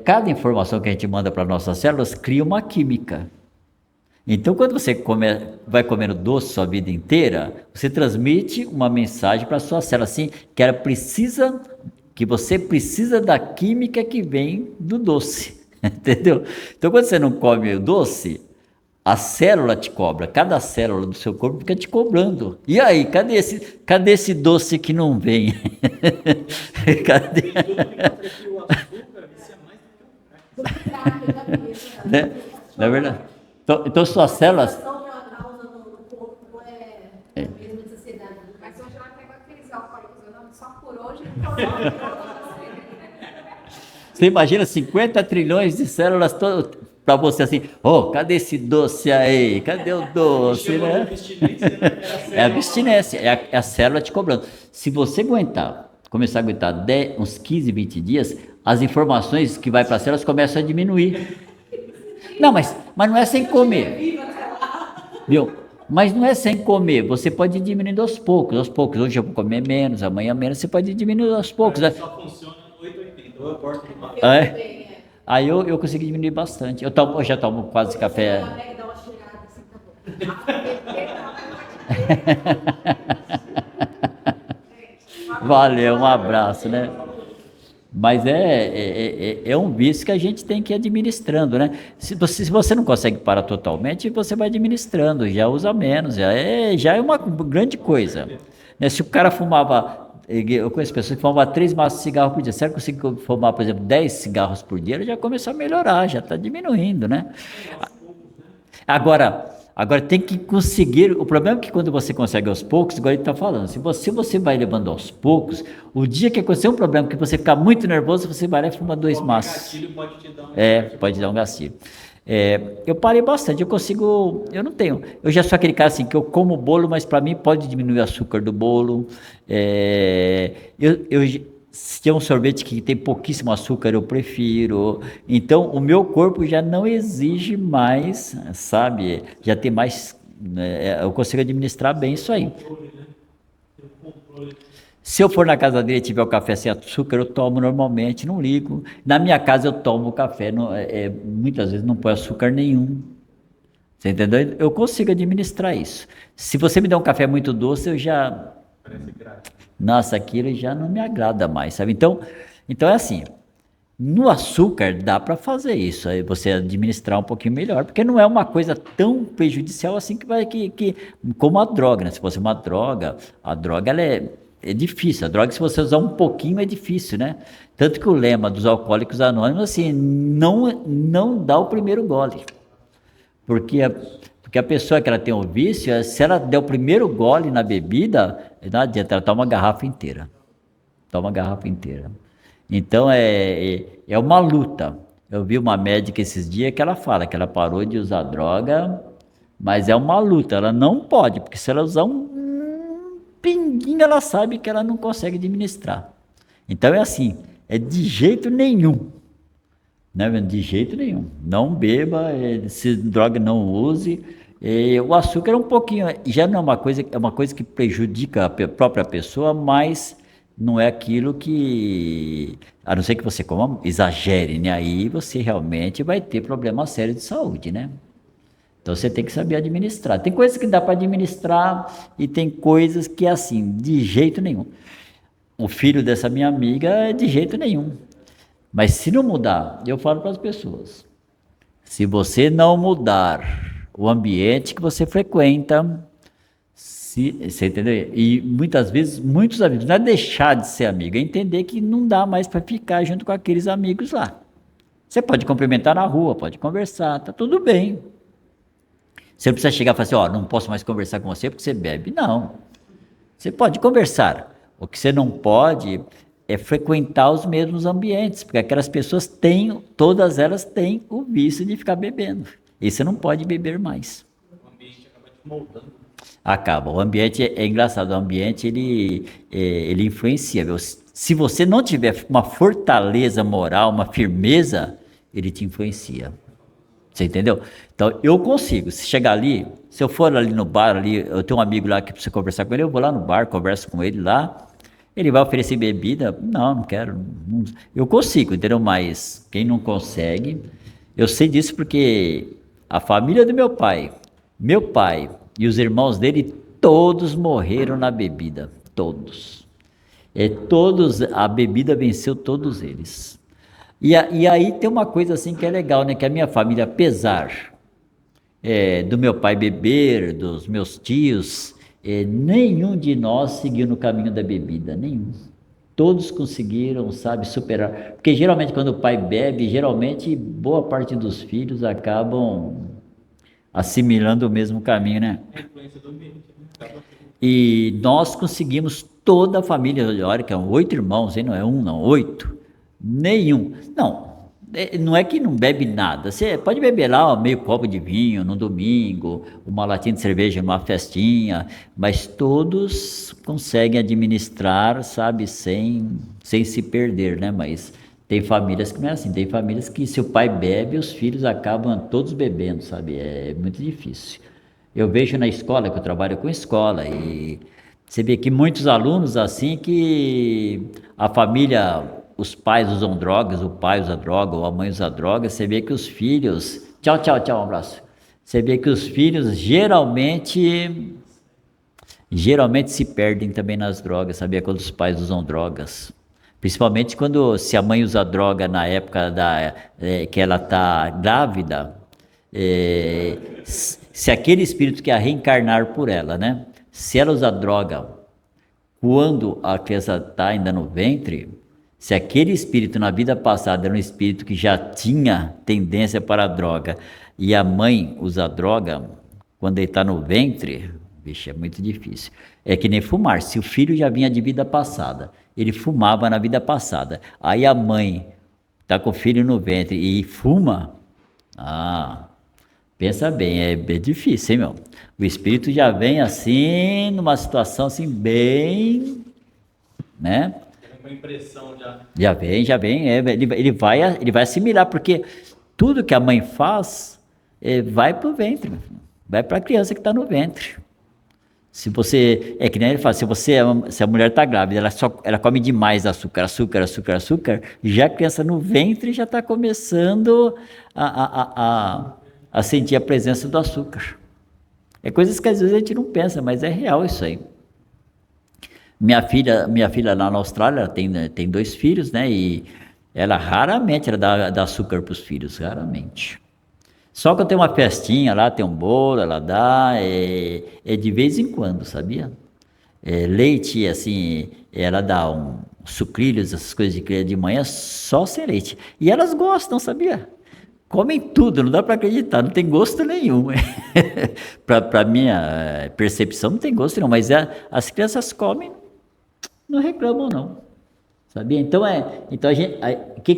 Cada informação que a gente manda para nossas células cria uma química. Então, quando você vai comendo doce sua vida inteira, você transmite uma mensagem para a sua célula, assim, que você precisa da química que vem do doce, entendeu? Então, quando você não come o doce, a célula te cobra, cada célula do seu corpo fica te cobrando. E aí, cadê esse doce que não vem? Cadê? Né? Não é verdade? Então suas células. Você imagina 50 trilhões de células para você assim, cadê esse doce aí? Cadê o doce, né? É abstinência, é a célula te cobrando. Se você começar a aguentar uns 15, 20 dias, as informações que vai para as células começam a diminuir. Não, mas não é sem comer. Viu? Mas não é sem comer. Você pode ir diminuindo aos poucos. Hoje eu vou comer menos, amanhã menos. Você pode ir diminuindo aos poucos. Só funciona no 880. Ou eu corto de uma Aí eu consegui diminuir bastante. Eu já tomo quase café. Valeu, um abraço, né? Mas é um vício que a gente tem que ir administrando, né? Se você não consegue parar totalmente, você vai administrando, já usa menos, já é uma grande coisa. Né? Se o cara fumava, eu conheço pessoas que fumavam 3 maços de cigarro por dia, se ele conseguir fumar, por exemplo, 10 cigarros por dia, ele já começou a melhorar, já está diminuindo, né? Agora tem que conseguir, o problema é que quando você consegue aos poucos, igual ele está falando, se você vai levando aos poucos, o dia que acontecer um problema, que você ficar muito nervoso, você vai lá e fuma 2 maços. Gatilho pode te dar um pode dar um gatilho. Eu parei bastante, eu não tenho, eu já sou aquele cara assim, que eu como bolo, mas para mim pode diminuir o açúcar do bolo, se tem um sorvete que tem pouquíssimo açúcar, eu prefiro. Então, o meu corpo já não exige mais, sabe? Já tem mais, eu consigo administrar bem isso aí. Se eu for na casa dele e tiver o café sem açúcar, eu tomo normalmente, não ligo. Na minha casa eu tomo café, muitas vezes não põe açúcar nenhum. Você entendeu? Eu consigo administrar isso. Se você me der um café muito doce, eu já Parece grátis. Nossa, aquilo já não me agrada mais, sabe? Então é assim, no açúcar dá para fazer isso, aí você administrar um pouquinho melhor, porque não é uma coisa tão prejudicial assim que como a droga, né? Se fosse uma droga, a droga ela é difícil, a droga se você usar um pouquinho é difícil, né? Tanto que o lema dos alcoólicos anônimos assim, não dá o primeiro gole. Porque a pessoa que ela tem o vício, se ela der o primeiro gole na bebida, não adianta, ela toma uma garrafa inteira. Toma uma garrafa inteira. Então é uma luta. Eu vi uma médica esses dias que ela fala que ela parou de usar droga, mas é uma luta. Ela não pode, porque se ela usar um pinguinho, ela sabe que ela não consegue administrar. Então é assim, é de jeito nenhum. Né? De jeito nenhum. Não beba, se droga não use. O açúcar é um pouquinho, já não é uma coisa que prejudica a própria pessoa, mas não é aquilo que, a não ser que você coma, exagere, né? Aí você realmente vai ter problema sério de saúde, né? Então você tem que saber administrar. Tem coisas que dá para administrar e tem coisas que é assim, de jeito nenhum. O filho dessa minha amiga é de jeito nenhum. Mas se não mudar, eu falo para as pessoas, se você não mudar o ambiente que você frequenta, você entendeu? E muitas vezes, muitos amigos, não é deixar de ser amigo, é entender que não dá mais para ficar junto com aqueles amigos lá. Você pode cumprimentar na rua, pode conversar, tá tudo bem. Você não precisa chegar e falar assim, ó, não posso mais conversar com você porque você bebe. Não. Você pode conversar. O que você não pode é frequentar os mesmos ambientes, porque aquelas pessoas todas elas têm o vício de ficar bebendo. E você não pode beber mais. O ambiente acaba te moldando. Acaba. O ambiente é engraçado, o ambiente ele influencia. Se você não tiver uma fortaleza moral, uma firmeza, ele te influencia. Você entendeu? Então eu consigo, se chegar ali, se eu for ali no bar, ali, eu tenho um amigo lá que precisa conversar com ele, eu vou lá no bar, converso com ele lá. Ele vai oferecer bebida? Não quero. Eu consigo, entendeu? Mas quem não consegue, eu sei disso porque a família do meu pai e os irmãos dele, todos morreram na bebida. Todos. A bebida venceu todos eles. E aí tem uma coisa assim que é legal, né? Que a minha família, apesar do meu pai beber, dos meus tios, nenhum de nós seguiu no caminho da bebida, nenhum. Todos conseguiram, sabe, superar. Porque geralmente quando o pai bebe, geralmente boa parte dos filhos acabam assimilando o mesmo caminho, né? A influência do ambiente. Né? E nós conseguimos toda a família, olha que são 8 irmãos, hein? Não é um, não, 8. Nenhum. Não é que não bebe nada. Você pode beber lá meio copo de vinho no domingo, uma latinha de cerveja numa festinha, mas todos conseguem administrar, sabe, sem se perder, né? Mas tem famílias que não é assim. Tem famílias que se o pai bebe, os filhos acabam todos bebendo, sabe? É muito difícil. Eu vejo na escola, que eu trabalho com escola, e você vê que muitos alunos assim que a família, os pais usam drogas, o pai usa droga, ou a mãe usa droga, você vê que os filhos... Tchau, tchau, tchau, um abraço. Você vê que os filhos geralmente se perdem também nas drogas, sabia? Quando os pais usam drogas. Principalmente se a mãe usa droga na época que ela está grávida, se aquele espírito quer reencarnar por ela, né? Se ela usa droga quando a criança está ainda no ventre, se aquele espírito na vida passada era um espírito que já tinha tendência para a droga e a mãe usa droga, quando ele está no ventre, vixe, é muito difícil. É que nem fumar. Se o filho já vinha de vida passada, ele fumava na vida passada, aí a mãe está com o filho no ventre e fuma, pensa bem, é bem difícil, hein, meu? O espírito já vem assim, numa situação assim, bem, né? Uma impressão já. Já vem, ele vai assimilar, porque tudo que a mãe faz vai para o ventre, vai para a criança que está no ventre. Se você, é que nem ele fala, se a mulher está grávida, ela come demais açúcar, já a criança no ventre já está começando a sentir a presença do açúcar. É coisas que às vezes a gente não pensa, mas é real isso aí. Minha filha lá na Austrália, ela tem 2 filhos, né? E ela raramente ela dá açúcar para os filhos, raramente. Só que eu tenho uma festinha lá, tem um bolo, ela dá, é de vez em quando, sabia? Leite, assim, ela dá sucrilhos, essas coisas de criança de manhã, só sem leite. E elas gostam, sabia? Comem tudo, não dá para acreditar, não tem gosto nenhum. Para minha percepção, não tem gosto nenhum, mas as crianças comem, não reclamam não, sabia? Então o que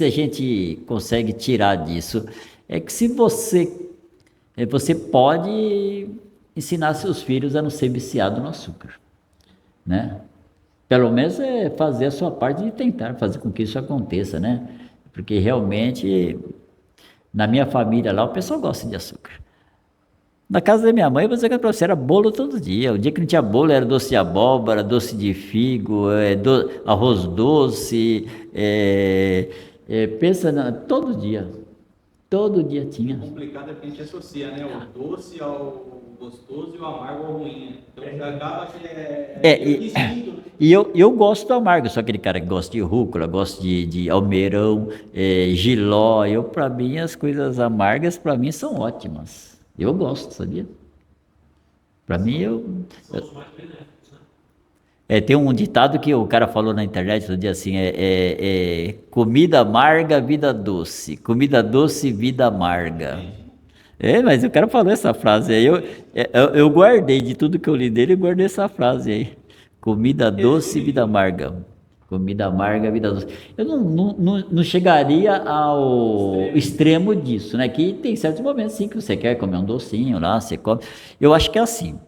a gente consegue tirar disso? É que se você pode ensinar seus filhos a não ser viciado no açúcar, né? Pelo menos é fazer a sua parte de tentar fazer com que isso aconteça, né? Porque realmente, na minha família lá, o pessoal gosta de açúcar. Na casa da minha mãe, você que você era bolo todo dia. O dia que não tinha bolo era doce de abóbora, doce de figo, arroz doce. Todo dia. Todo dia tinha. O complicado é que a gente associa, né? O doce ao gostoso e o amargo ao ruim, né? Então acaba que meio que instinto, né? E eu gosto do amargo, sou aquele cara que gosta de rúcula, gosto de almeirão, jiló. Para mim, as coisas amargas, para mim, são ótimas. Eu gosto, sabia? Para mim, São os mais benéficos, né? tem um ditado que o cara falou na internet outro dia assim, comida amarga, vida doce. Comida doce, vida amarga. Mas o cara falou essa frase aí, eu guardei de tudo que eu li dele, eu guardei essa frase aí. Comida doce, vida amarga. Comida amarga, vida doce. Eu não chegaria ao extremo disso, né? Que tem certos momentos, sim, que você quer comer um docinho lá, você come. Eu acho que é assim.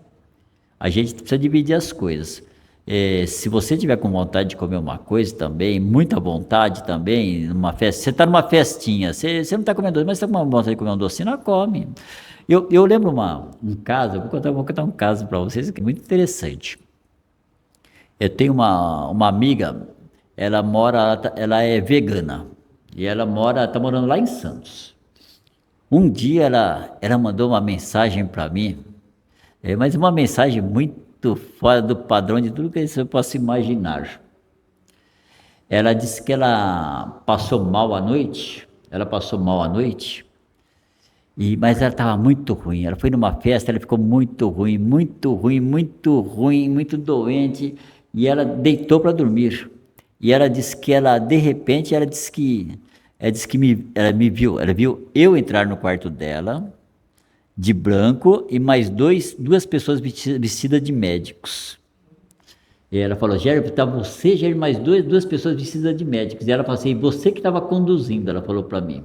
A gente precisa dividir as coisas. Se você tiver com vontade de comer uma coisa também, muita vontade também, numa festa, você está numa festinha, você não está comendo doce, mas você está com vontade de comer um docinho, não come. Eu lembro um caso, vou contar um caso para vocês que é muito interessante. Eu tenho uma amiga, ela é vegana, e está morando lá em Santos. Um dia ela mandou uma mensagem para mim, mas uma mensagem muito fora do padrão de tudo que você possa imaginar. Ela disse que ela passou mal à noite, mas ela estava muito ruim. Ela foi numa festa, ela ficou muito ruim, muito doente, e ela deitou para dormir. E ela disse que de repente, ela disse que ela viu eu entrar no quarto dela, de branco, e mais duas pessoas vestidas de médicos. E ela falou, Gério, tá você, Gério, mais duas pessoas vestidas de médicos. E ela falou assim, você que estava conduzindo, ela falou para mim.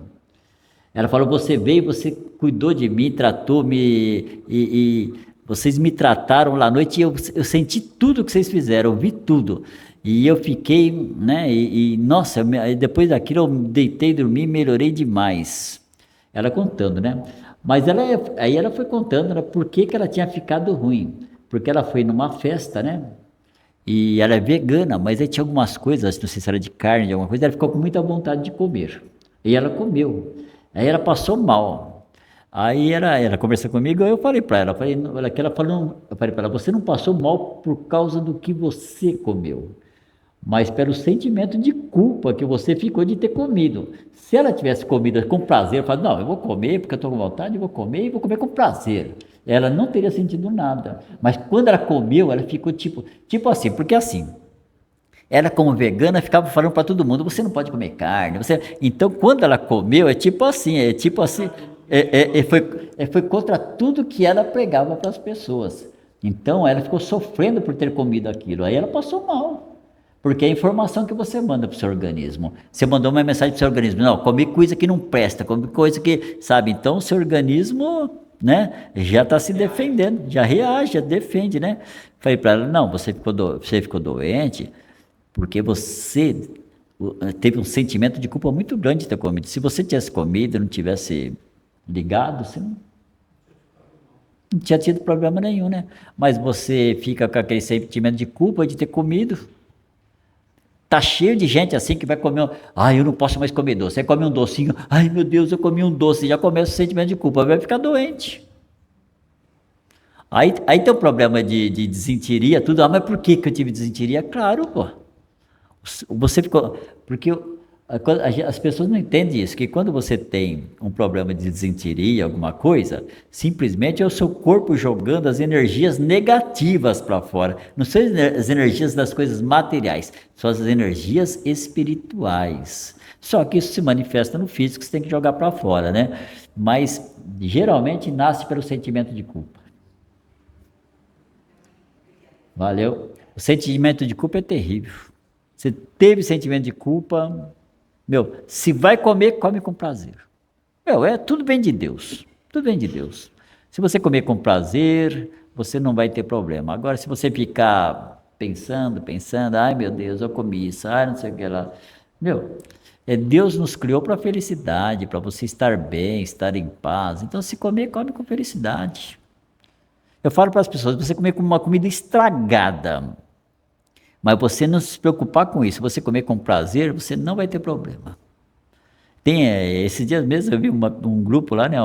Ela falou, você veio, você cuidou de mim, tratou-me, e vocês me trataram lá à noite, e eu senti tudo que vocês fizeram, eu vi tudo. E eu fiquei, né, nossa, depois daquilo eu deitei, dormi, melhorei demais. Ela contando, né? Mas aí ela foi contando, né, por que ela tinha ficado ruim. Porque ela foi numa festa, né? E ela é vegana, mas aí tinha algumas coisas, não sei se era de carne, de alguma coisa, ela ficou com muita vontade de comer. E ela comeu. Aí ela passou mal. Aí ela conversou comigo, aí eu falei para ela, eu falei para ela, você não passou mal por causa do que você comeu, mas pelo sentimento de culpa que você ficou de ter comido. Se ela tivesse comido com prazer, eu falei, não, eu vou comer porque eu estou com vontade, eu vou comer e vou comer com prazer. Ela não teria sentido nada. Mas quando ela comeu, ela ficou tipo assim, porque assim, ela como vegana ficava falando para todo mundo, você não pode comer carne, então quando ela comeu, foi contra tudo que ela pregava para as pessoas. Então ela ficou sofrendo por ter comido aquilo, aí ela passou mal. Porque é a informação que você manda para o seu organismo. Você mandou uma mensagem para o seu organismo, não, comi coisa que não presta, comi coisa que, sabe, então o seu organismo, né, já está se defendendo, já reage, já defende, né. Falei para ela, não, você ficou doente porque você teve um sentimento de culpa muito grande de ter comido. Se você tivesse comido, não tivesse ligado, você não tinha tido problema nenhum, né. Mas você fica com aquele sentimento de culpa de ter comido. Tá cheio de gente assim que vai comer, eu não posso mais comer doce. Aí come um docinho, ai meu Deus, eu comi um doce, já começa o sentimento de culpa, vai ficar doente. Aí tem o problema de desinteria, tudo. Ah, mas por que eu tive desinteria? Claro, pô. Você ficou. Porque as pessoas não entendem isso, que quando você tem um problema de desinteria, alguma coisa, simplesmente é o seu corpo jogando as energias negativas para fora. Não são as energias das coisas materiais, são as energias espirituais. Só que isso se manifesta no físico, você tem que jogar para fora, né? Mas geralmente nasce pelo sentimento de culpa. Valeu? O sentimento de culpa é terrível. Você teve sentimento de culpa, meu, se vai comer, come com prazer. Meu, tudo vem de Deus. Tudo vem de Deus. Se você comer com prazer, você não vai ter problema. Agora, se você ficar pensando, ai meu Deus, eu comi isso, ai não sei o que lá. Meu, Deus nos criou para felicidade, para você estar bem, estar em paz. Então, se comer, come com felicidade. Eu falo para as pessoas, você comer com uma comida estragada, mas você não se preocupar com isso, você comer com prazer, você não vai ter problema. Esses dias mesmo eu vi um grupo lá, né?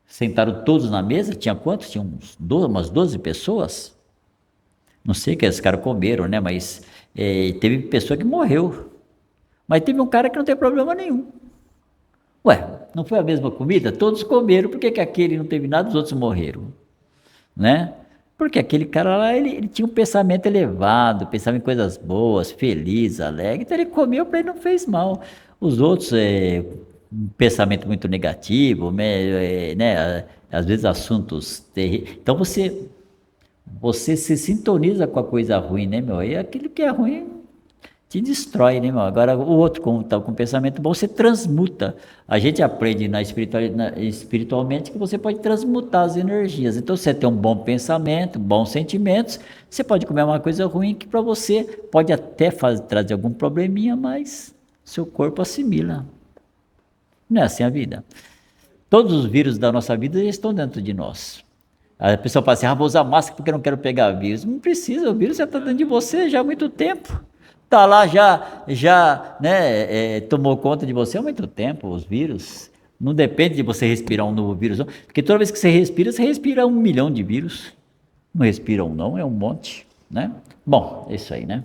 Sentaram todos na mesa, tinha quantos? Tinha umas 12 pessoas. Não sei o que esses caras comeram, né? Mas teve pessoa que morreu. Mas teve um cara que não tem problema nenhum. Ué, não foi a mesma comida? Todos comeram, por que aquele não teve nada, os outros morreram? Né? Porque aquele cara lá, ele tinha um pensamento elevado, pensava em coisas boas, feliz, alegre, então ele comeu para ele não fez mal. Os outros, um pensamento muito negativo, né? Às vezes assuntos terríveis. Então você se sintoniza com a coisa ruim, né, meu? E aquilo que é ruim te destrói, né, meu? Agora, o outro, como está com pensamento bom, você transmuta. A gente aprende espiritualmente que você pode transmutar as energias. Então, você tem um bom pensamento, bons sentimentos, você pode comer uma coisa ruim que para você pode até trazer algum probleminha, mas seu corpo assimila. Não é assim a vida. Todos os vírus da nossa vida já estão dentro de nós. A pessoa fala assim, vou usar máscara porque eu não quero pegar vírus. Não precisa, o vírus já está dentro de você já há muito tempo. Está lá já né, tomou conta de você há muito tempo, os vírus. Não depende de você respirar um novo vírus, não. Porque toda vez que você respira 1 milhão de vírus. Não respira um não, é um monte, né? Bom, é isso aí, né?